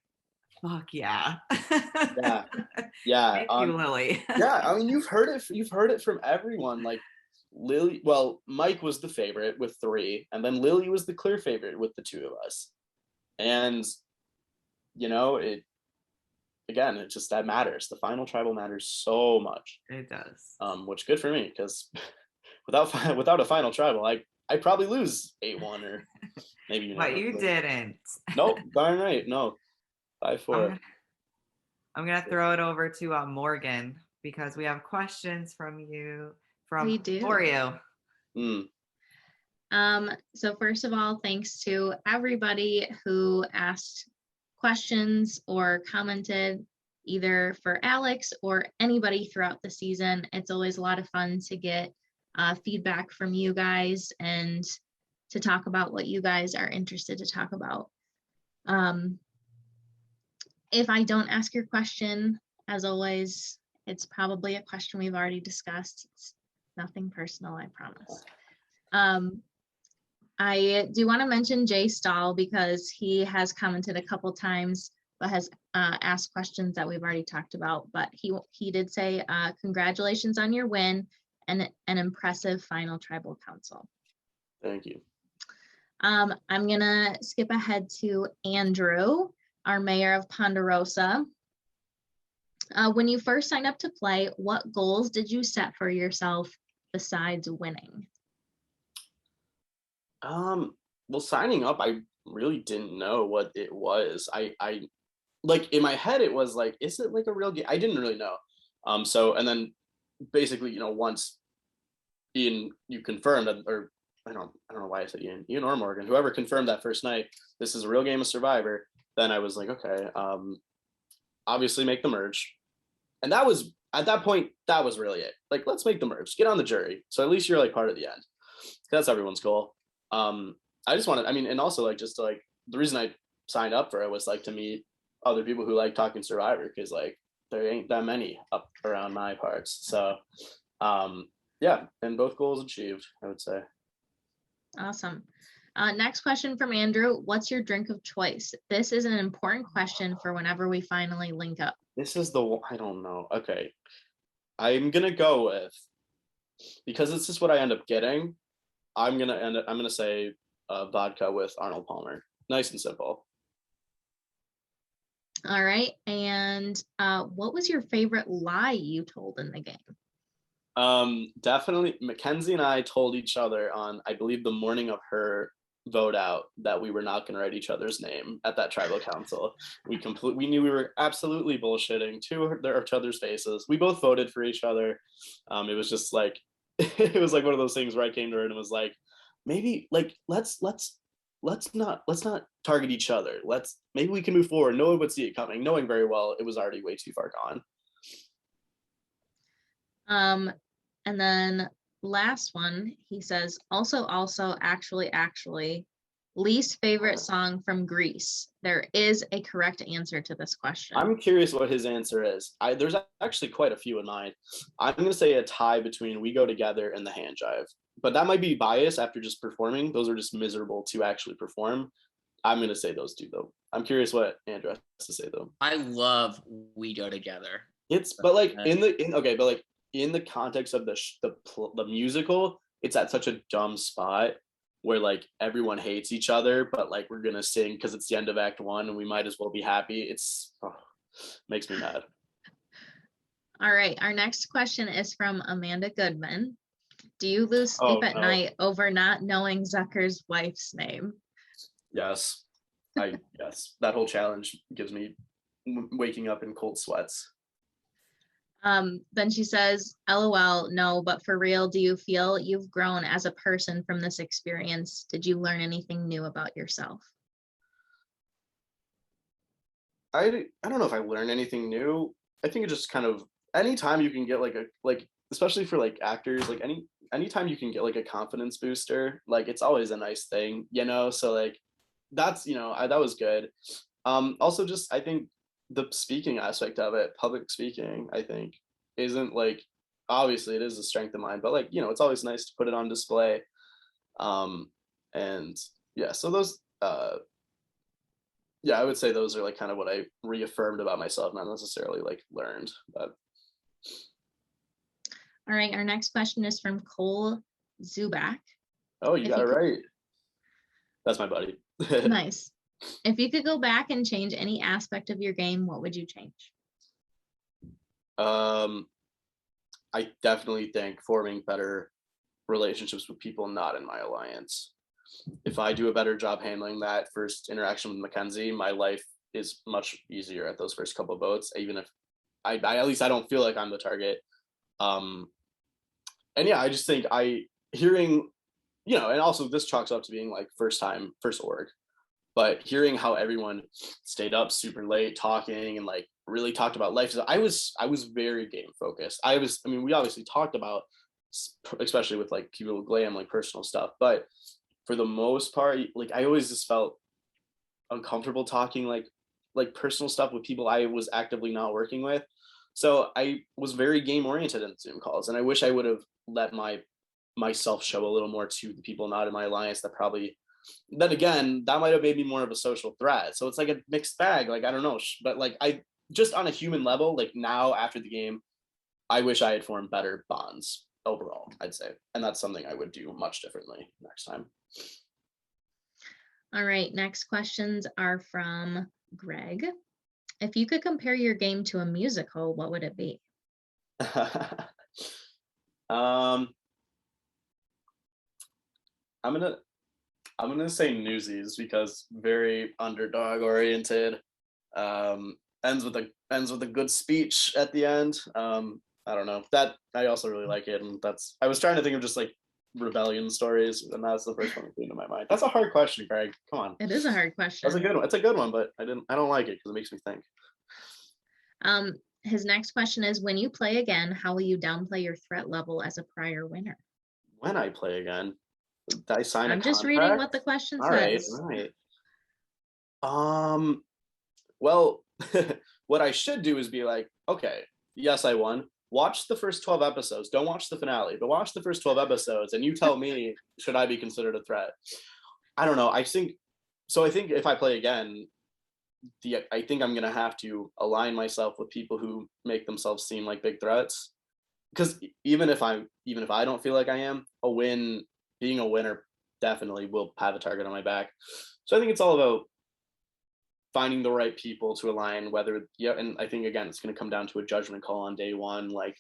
fuck yeah. Yeah. Thank you, Lilly. Yeah, I mean, you've heard it from everyone. Like Lilly, well, Mike was the favorite with 3, and then Lilly was the clear favorite with the 2 of us. And it just that matters. The final tribal matters so much. It does. Which good for me, because without a final tribal, I probably lose 8-1 or maybe. But you didn't. Nope, darn right. No, 5-4. I'm gonna throw it over to Morgan, because we have questions from Oreo. So first of all, thanks to everybody who asked questions or commented either for Alex or anybody throughout the season. It's always a lot of fun to get feedback from you guys and to talk about what you guys are interested to talk about. If I don't ask your question, as always, it's probably a question we've already discussed. It's nothing personal, I promise. I do want to mention Jay Stahl, because he has commented a couple times, but has asked questions that we've already talked about. But he did say, congratulations on your win and an impressive final tribal council. Thank you. I'm gonna skip ahead to Andrew, our mayor of Ponderosa. When you first signed up to play, what goals did you set for yourself besides winning? Well, signing up, I really didn't know what it was. I like in my head, it was like, is it like a real game? I didn't really know. So, and then basically, once Ian, you confirmed, or I don't know why I said Ian or Morgan, whoever confirmed that first night, this is a real game of Survivor. Then I was like, okay, obviously make the merge. And that was, at that point, that was really it. Like, let's make the merge, get on the jury. So at least you're like part of the end. That's everyone's goal. I just wanted, and also like, just to, like, the reason I signed up for it was like to meet other people who like talking Survivor, because like there ain't that many up around my parts. So yeah, and both goals achieved, I would say. Awesome. Next question from Andrew. What's your drink of choice? This is an important question for whenever we finally link up. This is the one, I don't know. Okay. I'm going to go with, because it's just what I end up getting, I'm going to say vodka with Arnold Palmer. Nice and simple. All right. And what was your favorite lie you told in the game? Definitely Mackenzie and I told each other on, I believe, the morning of her vote out that we were not going to write each other's name at that tribal council. We knew we were absolutely bullshitting to each other's faces. We both voted for each other. It was just like, it was like one of those things where I came to her and was like, maybe like, let's not target each other. Maybe we can move forward. No one would see it coming, knowing very well it was already way too far gone. And then last one, he says, also, actually, least favorite song from Greece. There is a correct answer to this question. I'm curious what his answer is. There's actually quite a few in mind. I'm going to say a tie between We Go Together and The Hand Jive. But that might be biased after just performing. Those are just miserable to actually perform. I'm going to say those two, though. I'm curious what Andrew has to say, though. I love We Go Together. But like in the context of the musical, it's at such a dumb spot where like everyone hates each other, but like we're gonna sing because it's the end of Act 1 and we might as well be happy. Makes me mad. All right, our next question is from Amanda Goodman. Do you lose sleep Oh, at no. night over not knowing Zucker's wife's name? Yes. Yes. That whole challenge gives me waking up in cold sweats. Then she says, LOL, no, but for real, do you feel you've grown as a person from this experience? Did you learn anything new about yourself? I don't know if I learned anything new. I think it just kind of, anytime you can get like especially for like actors, like anytime you can get like a confidence booster, like it's always a nice thing, you know? So like that's, you know, that was good. Also just I think the speaking aspect of it, public speaking, I think isn't like, obviously it is a strength of mine, but like, you know, it's always nice to put it on display. And yeah, so those yeah, I would say those are like kind of what I reaffirmed about myself, not necessarily like learned, but. All right, our next question is from Cole Zubak. Oh, you got it right. That's my buddy. Nice. If you could go back and change any aspect of your game, what would you change? I definitely think forming better relationships with people not in my alliance. If I do a better job handling that first interaction with Mackenzie, my life is much easier at those first couple of votes, even if I at least I don't feel like I'm the target. And yeah, I just think hearing, you know, and also this chalks up to being like first org, but hearing how everyone stayed up super late talking and like really talked about life. I was very game focused. I mean, we obviously talked about, especially with like people glam, like personal stuff, but for the most part, like I always just felt uncomfortable talking like personal stuff with people I was actively not working with. So I was very game oriented in Zoom calls, and I wish I would have let myself show a little more to the people not in my alliance. That probably, then again, that might have made me more of a social threat. So it's like a mixed bag. Like I don't know, but like I just on a human level, like now after the game, I wish I had formed better bonds overall, I'd say, and that's something I would do much differently next time. All right, next questions are from Greg. If you could compare your game to a musical, what would it be? I'm gonna say Newsies because very underdog oriented. Ends with a good speech at the end. I don't know, that I also really like it, and I was trying to think of just like rebellion stories, and that's the first one that came to my mind. That's a hard question, Greg. Come on. It is a hard question. That's a good one. It's a good one, but I don't like it because it makes me think. His next question is, when you play again, how will you downplay your threat level as a prior winner? When I play again, did I sign a contract? I'm just reading what the question says. All right. Well, what I should do is be like, okay, yes, I won. Watch the first 12 episodes. Don't watch the finale, but watch the first 12 episodes and you tell me, should I be considered a threat? I don't know. I think if I play again, I think I'm going to have to align myself with people who make themselves seem like big threats. Because even if I don't feel like I am, being a winner definitely will have a target on my back. So I think it's all about finding the right people to align, and I think again, it's going to come down to a judgment call on day one. Like,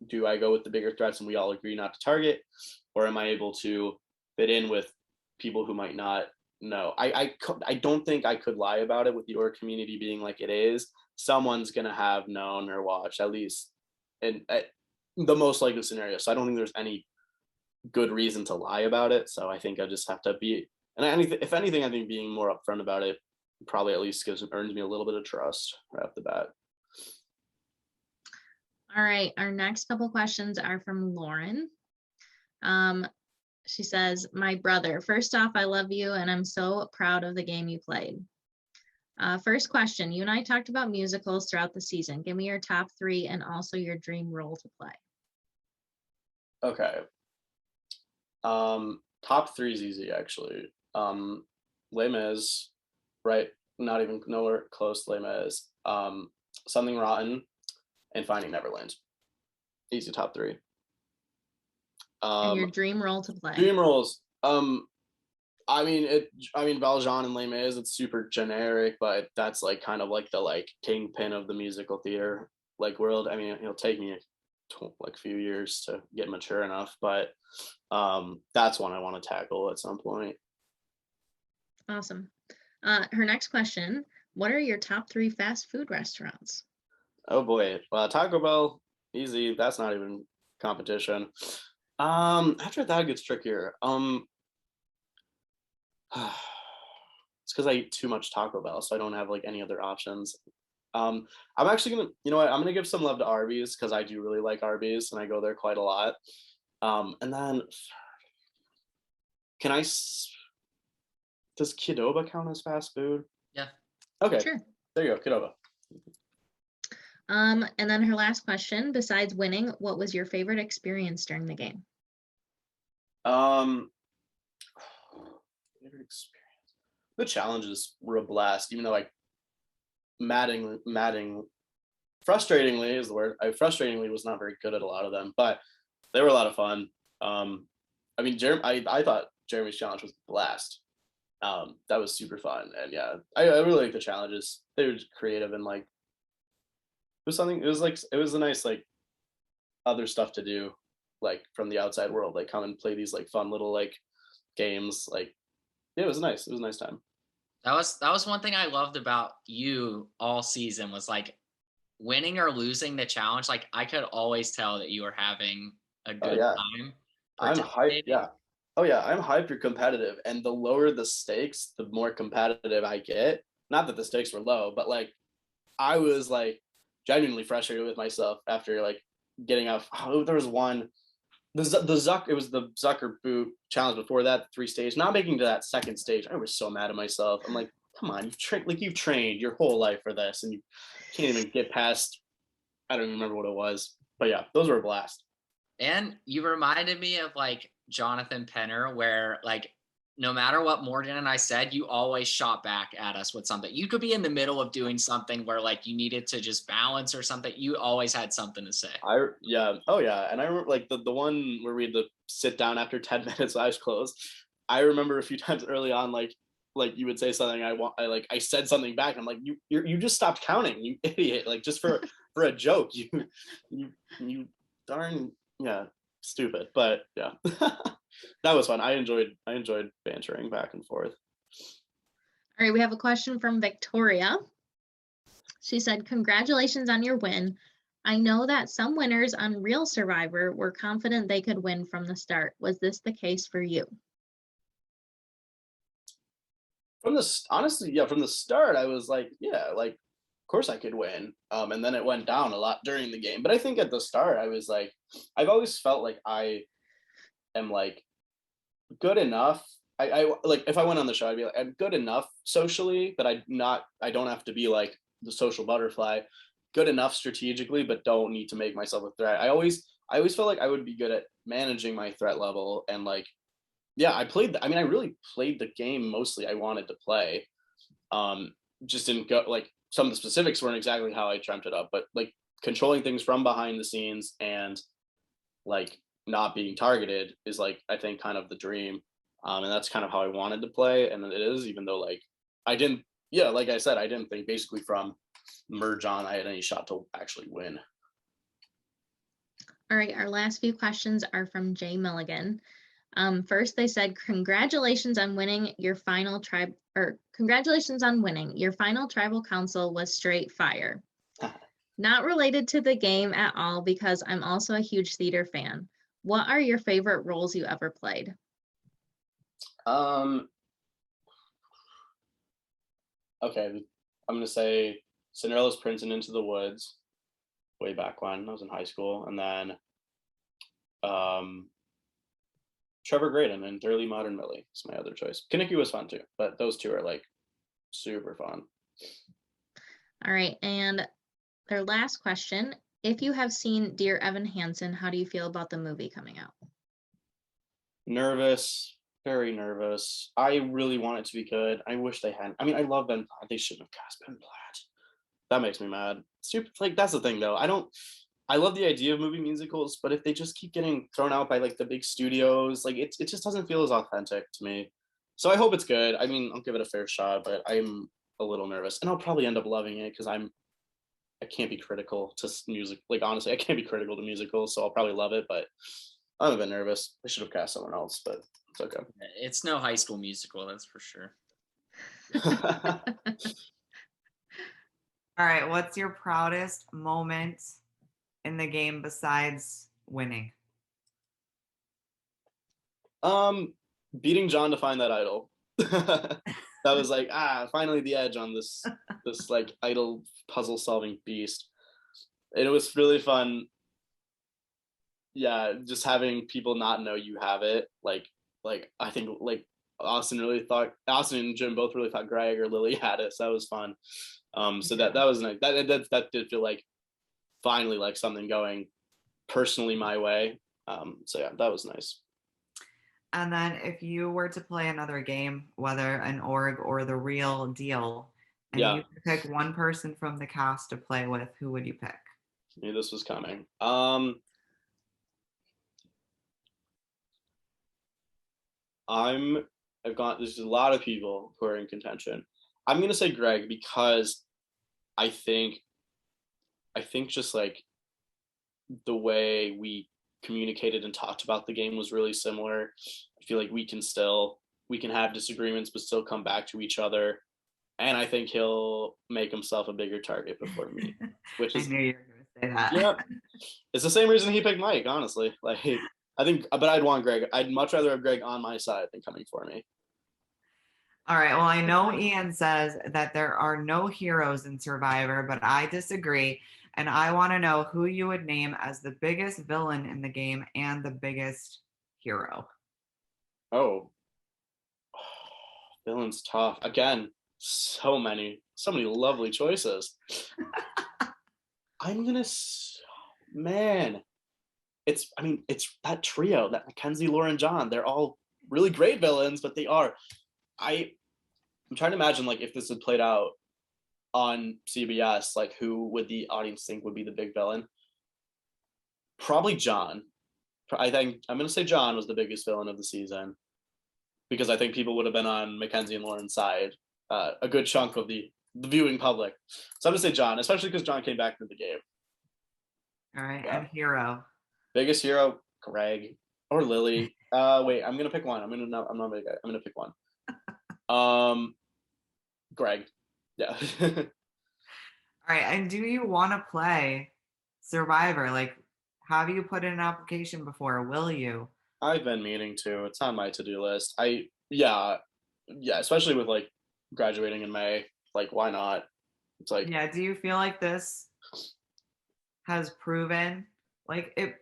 do I go with the bigger threats and we all agree not to target, or am I able to fit in with people who might not know? I don't think I could lie about it with the org community being like it is. Someone's going to have known or watched, at least in the most likely scenario. So I don't think there's any good reason to lie about it. So I think I just have to be, and if anything, I think being more upfront about it probably at least earns me a little bit of trust right off the bat. All right, our next couple questions are from Lauren. She says, my brother, first off, I love you and I'm so proud of the game you played. First question, you and I talked about musicals throughout the season. Give me your top 3 and also your dream role to play. Okay. Top 3 is easy, actually. Les Mis, right? Not even nowhere close to Les Mis. Something Rotten and Finding Neverland. Easy top 3. And your dream role to play. Dream roles. I mean Valjean and Les Mis, it's super generic, but that's like kind of like the like kingpin of the musical theater like world. I mean, he'll take me like few years to get mature enough, but that's one I want to tackle at some point. Awesome. Her next question, what are your top 3 fast food restaurants? Oh boy, Taco Bell, easy. That's not even competition. After that it gets trickier. It's because I eat too much Taco Bell, so I don't have like any other options. I'm actually gonna, you know what? I'm gonna give some love to Arby's because I do really like Arby's and I go there quite a lot. And then, does Qdoba count as fast food? Yeah. Okay. Sure. There you go, Qdoba. And then her last question, besides winning, what was your favorite experience during the game? Favorite experience. The challenges were a blast, even though frustratingly is the word. I frustratingly was not very good at a lot of them, but they were a lot of fun. I mean, I thought Jeremy's challenge was a blast. That was super fun, and yeah, I really like the challenges. They were creative and like it was a nice like other stuff to do, like from the outside world, like come and play these like fun little like games. Like yeah, it was nice. It was a nice time. That was one thing I loved about you all season was like winning or losing the challenge. Like I could always tell that you were having a good time. I'm hyped. Yeah. Oh yeah, I'm hyper competitive, and the lower the stakes, the more competitive I get. Not that the stakes were low, but like I was like genuinely frustrated with myself after like getting out. Oh, there was one, the Zucker. It was the Zucker boot challenge before that 3-stage. Not making to that second stage, I was so mad at myself. I'm like, come on, you've trained your whole life for this, and you can't even get past. I don't even remember what it was, but yeah, those were a blast. And you reminded me of like Jonathan Penner, where like no matter what Morgan and I said, you always shot back at us with something. You could be in the middle of doing something where like you needed to just balance or something. You always had something to say. Oh yeah, and I remember like the one where we had to sit down after 10 minutes, eyes closed. I remember a few times early on, like you would say something, I said something back. I'm like, you just stopped counting, you idiot! Like just for a joke, you darn yeah, stupid. But yeah, that was fun. I enjoyed bantering back and forth. All right, we have a question from Victoria. She said, congratulations on your win. I know that some winners on Real Survivor were confident they could win from the start. Was this the case for you? Honestly, yeah, from the start, I was like, yeah, like, of course I could win. And then it went down a lot during the game. But I think at the start, I was like, I've always felt like I am like good enough. I like if I went on the show, I'd be like, I'm good enough socially, but I don't have to be like the social butterfly. Good enough strategically, but don't need to make myself a threat. I always felt like I would be good at managing my threat level, and like yeah, I really played the game mostly I wanted to play. Just didn't go like some of the specifics weren't exactly how I dreamt it up, but like controlling things from behind the scenes and like not being targeted is like I think kind of the dream. And that's kind of how I wanted to play, and it is, even though like I didn't, yeah, like I said, I didn't think basically from merge on I had any shot to actually win. All right, our last few questions are from Jay Milligan. First, they said, congratulations on winning your final congratulations on winning. Your final tribal council was straight fire. Not related to the game at all, because I'm also a huge theater fan. What are your favorite roles you ever played? Okay, I'm gonna say Cinderella's Prince and Into the Woods, way back when I was in high school, and then Trevor Graydon and Thoroughly Modern Millie is my other choice. Kaneki was fun too, but those two are like super fun. All right, and their last question, if you have seen Dear Evan Hansen, how do you feel about the movie coming out? Nervous, very nervous. I really want it to be good. I wish they hadn't. I mean, I love Ben Platt. They shouldn't have cast Ben Platt. That makes me mad. Super, like that's the thing though. I love the idea of movie musicals, but if they just keep getting thrown out by like the big studios, like it just doesn't feel as authentic to me. So I hope it's good. I mean, I'll give it a fair shot, but I'm a little nervous, and I'll probably end up loving it because I can't be critical to music. Like, honestly, I can't be critical to musicals, so I'll probably love it, but I'm a bit nervous. I should have cast someone else, but it's okay. It's no High School Musical, that's for sure. All right, what's your proudest moment in the game besides winning? Beating John to find that idol. That was like, finally the edge on this like idol puzzle solving beast. And it was really fun. Yeah, just having people not know you have it. Like I think like Austin and Jim both really thought Greg or Lilly had it. So that was fun. So that was nice. That did feel like finally like something going personally my way. So yeah, that was nice. And then if you were to play another game, whether an org or the real deal, and you could pick one person from the cast to play with, who would you pick? Knew this was coming. There's a lot of people who are in contention. I'm gonna say Greg because I think just like the way we communicated and talked about the game was really similar. I feel like we can have disagreements but still come back to each other. And I think he'll make himself a bigger target before me. Which is I knew you were gonna say that. Yeah. It's the same reason he picked Mike, honestly. Like I think, but I'd want Greg. I'd much rather have Greg on my side than coming for me. All right. Well, I know Ian says that there are no heroes in Survivor, but I disagree. And I want to know who you would name as the biggest villain in the game and the biggest hero. Oh, villain's tough. Again, so many lovely choices. Man, it's that trio, that Mackenzie, Lauren, John. They're all really great villains, but they are. I'm trying to imagine like if this had played out on CBS, like who would the audience think would be the big villain? Probably John. I think I'm going to say John was the biggest villain of the season because I think people would have been on Mackenzie and Lauren's side, a good chunk of the viewing public. So I'm going to say John, especially because John came back into the game. All right, and hero. Biggest hero, Greg or Lilly. Wait, I'm going to pick one. I'm going to pick one. Greg. Yeah. All right, and do you want to play Survivor? Like, have you put in an application before? Will you? I've been meaning to. It's on my to-do list. Yeah, especially with like graduating in May. Like, why not? It's like, yeah. Do you feel like this has proven like it?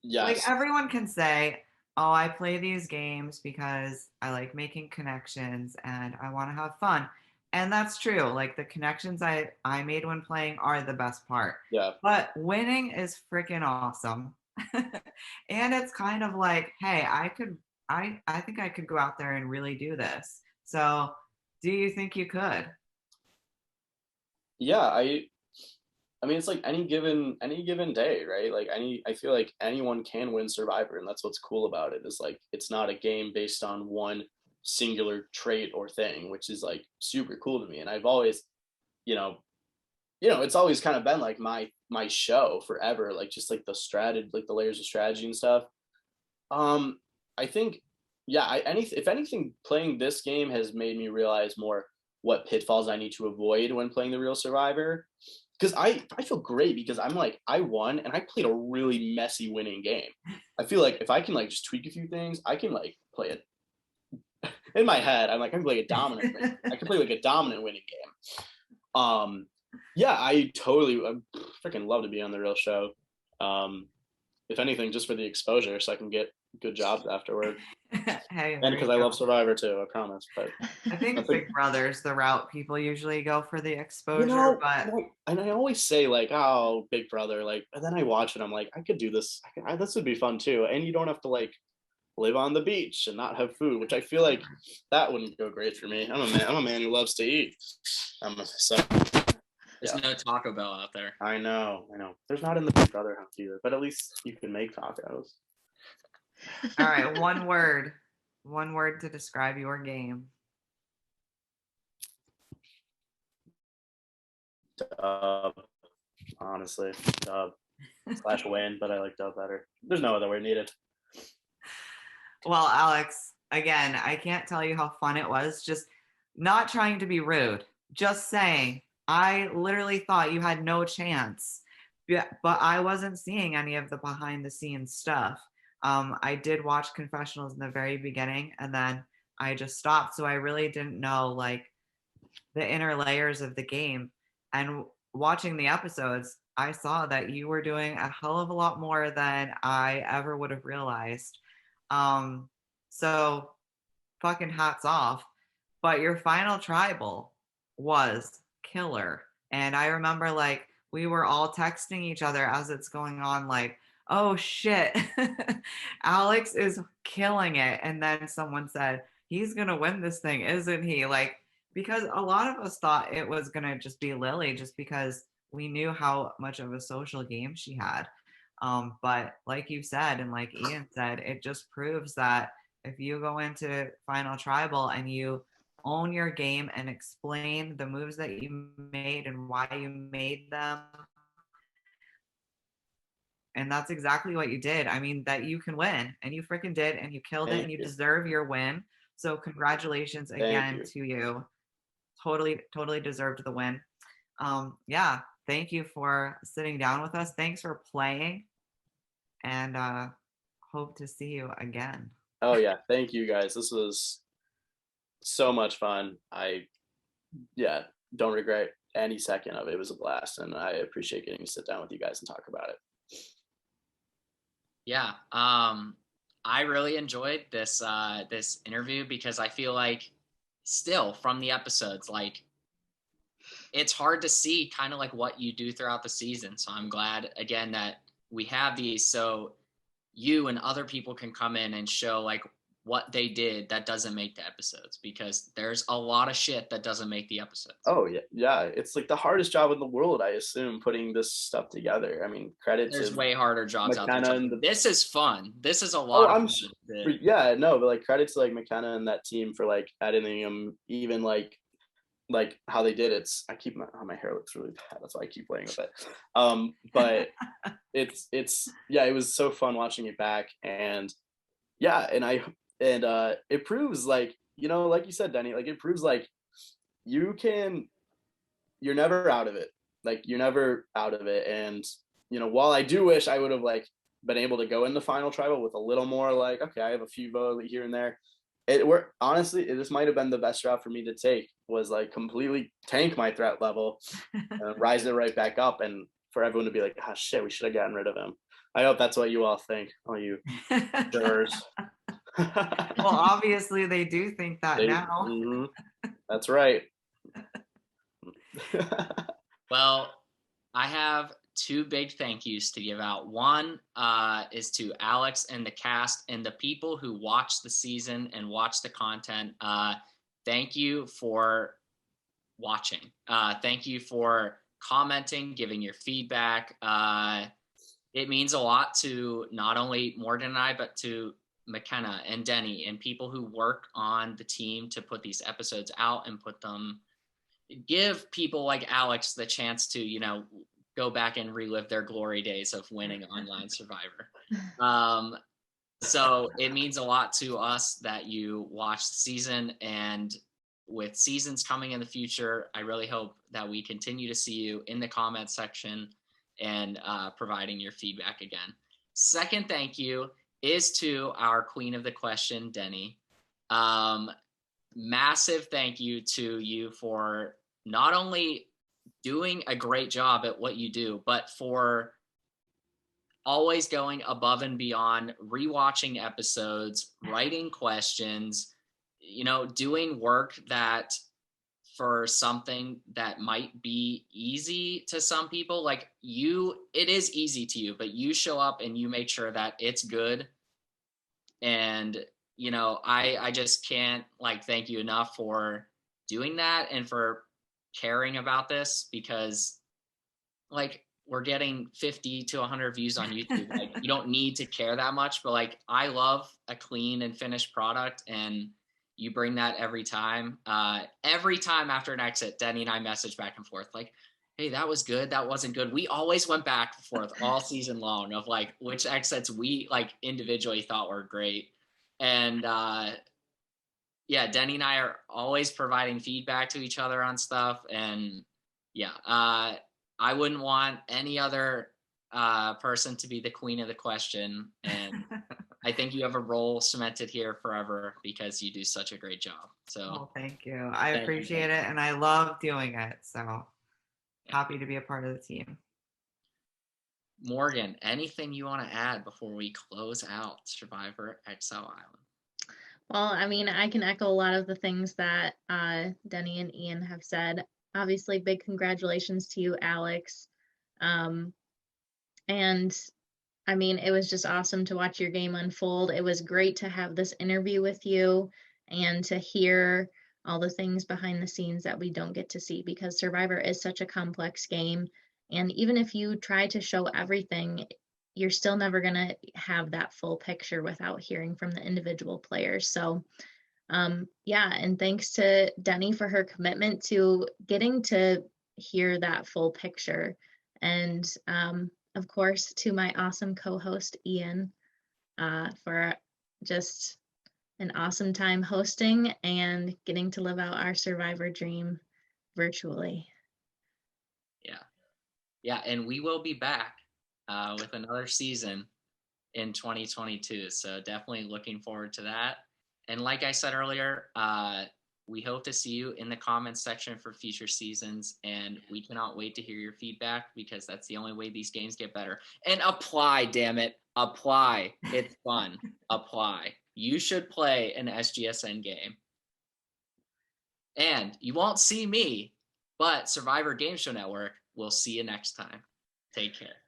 Yes. Like everyone can say, "Oh, I play these games because I like making connections and I want to have fun." And that's true. Like the connections I made when playing are the best part. Yeah. But winning is freaking awesome. And it's kind of like, hey, I think I could go out there and really do this. So do you think you could? Yeah, I mean it's like any given day, right? Like I feel like anyone can win Survivor, and that's what's cool about it, is like it's not a game based on one singular trait or thing, which is like super cool to me. And I've always, it's always kind of been like my show forever, like just like the strategy, like the layers of strategy and stuff. I think, yeah, if anything, playing this game has made me realize more what pitfalls I need to avoid when playing the real Survivor. Because I feel great because I'm like, I won and I played a really messy winning game. I feel like if I can like just tweak a few things, I can like play it. In my head, I'm like, I can play a dominant. I can play like a dominant winning game. Yeah, I freaking love to be on the real show. If anything, just for the exposure, so I can get good jobs afterward. Hey, and because I love Survivor too, I promise. But I think Big Brother's the route people usually go for the exposure. And I always say like, oh, Big Brother, like, and then I watch it, I'm like, I could do this. This would be fun too, and you don't have to like live on the beach and not have food, which I feel like that wouldn't go great for me. I'm a man who loves to eat. There's no Taco Bell out there. I know. There's not in the Big Brother house either, but at least you can make tacos. All right, one word to describe your game. honestly. Dub / win, but I like dub better. There's no other word needed. Well, Alex, again, I can't tell you how fun it was. Just not trying to be rude, just saying, I literally thought you had no chance, but I wasn't seeing any of the behind the scenes stuff. I did watch confessionals in the very beginning, and then I just stopped. So I really didn't know like the inner layers of the game. And watching the episodes, I saw that you were doing a hell of a lot more than I ever would have realized. So fucking hats off. But your final tribal was killer. And I remember like we were all texting each other as it's going on, like, oh shit, Alex is killing it. And then someone said, he's gonna win this thing, isn't he? Like, because a lot of us thought it was gonna just be Lilly, just because we knew how much of a social game she had. But like you said, and like Ian said, it just proves that if you go into final tribal and you own your game and explain the moves that you made and why you made them, and that's exactly what you did. I mean, that you can win, and you freaking did, and you killed it, and you deserve your win. So congratulations again to you. Totally deserved the win. Yeah, thank you for sitting down with us. Thanks for playing, and hope to see you again. Oh yeah, thank you guys. This was so much fun. I don't regret any second of it. It was a blast, and I appreciate getting to sit down with you guys and talk about it. Yeah, I really enjoyed this this interview because I feel like still from the episodes, like it's hard to see kind of like what you do throughout the season. So I'm glad again that we have these so you and other people can come in and show like what they did that doesn't make the episodes, because there's a lot of shit that doesn't make the episodes. Oh yeah, it's like the hardest job in the world, I assume, putting this stuff together. I mean, credit There's to way harder jobs McKenna out there. This is fun. This is a lot of fun. Yeah, no, but like credit to like McKenna and that team for like editing them, even like how they did it. I keep my hair looks really bad, that's why I keep playing with it. But it's it was so fun watching it back, and it proves like, you know, like you said, Denny, like it proves like you're never out of it. Like you're never out of it. And you know, while I do wish I would have like been able to go in the final tribal with a little more like, okay, I have a few votes here and there. Honestly, this might have been the best route for me to take, was like completely tank my threat level and rise it right back up, and for everyone to be like, oh shit, we should have gotten rid of him. I hope that's what you all think, all you jurors. Well, obviously they do think that now. Mm-hmm. That's right. Well, I have two big thank yous to give out. One is to Alex and the cast and the people who watch the season and watch the content. Thank you for watching. Thank you for commenting, giving your feedback. It means a lot to not only Morgan and I, but to McKenna and Denny and people who work on the team to put these episodes out and give people like Alex the chance to, you know, go back and relive their glory days of winning online Survivor. So it means a lot to us that you watch the season, and with seasons coming in the future, I really hope that we continue to see you in the comment section and providing your feedback again. Second thank you is to our queen of the question, Denny. Massive thank you to you for not only doing a great job at what you do, but for always going above and beyond, rewatching episodes, writing questions, you know, doing work that for something that might be easy to some people, like it is easy to you, but you show up and you make sure that it's good. And, you know, I just can't like thank you enough for doing that and for caring about this, because like we're getting 50 to 100 views on YouTube. Like you don't need to care that much, but like I love a clean and finished product, and you bring that every time. Every time after an exit, Denny and I message back and forth like, hey, that was good, that wasn't good. We always went back and forth all season long of like which exits we like individually thought were great. And yeah, Denny and I are always providing feedback to each other on stuff. And yeah, I wouldn't want any other person to be the queen of the question. And I think you have a role cemented here forever because you do such a great job. So Oh, thank you. I thank you. appreciate it, and I love doing it. So happy to be a part of the team. Morgan, anything you want to add before we close out Survivor Exile Island? Well, I mean, I can echo a lot of the things that Denny and Ian have said. Obviously, big congratulations to you, Alex. And I mean, it was just awesome to watch your game unfold. It was great to have this interview with you and to hear all the things behind the scenes that we don't get to see, because Survivor is such a complex game. And even if you try to show everything, you're still never going to have that full picture without hearing from the individual players. So, yeah, and thanks to Denny for her commitment to getting to hear that full picture. And of course, to my awesome co-host, Ian, for just an awesome time hosting and getting to live out our Survivor dream virtually. Yeah, and we will be back with another season in 2022. So definitely looking forward to that. And like I said earlier, we hope to see you in the comments section for future seasons. And we cannot wait to hear your feedback because that's the only way these games get better. And apply, damn it. Apply. It's fun. Apply. You should play an SGSN game. And you won't see me, but Survivor Game Show Network will see you next time. Take care.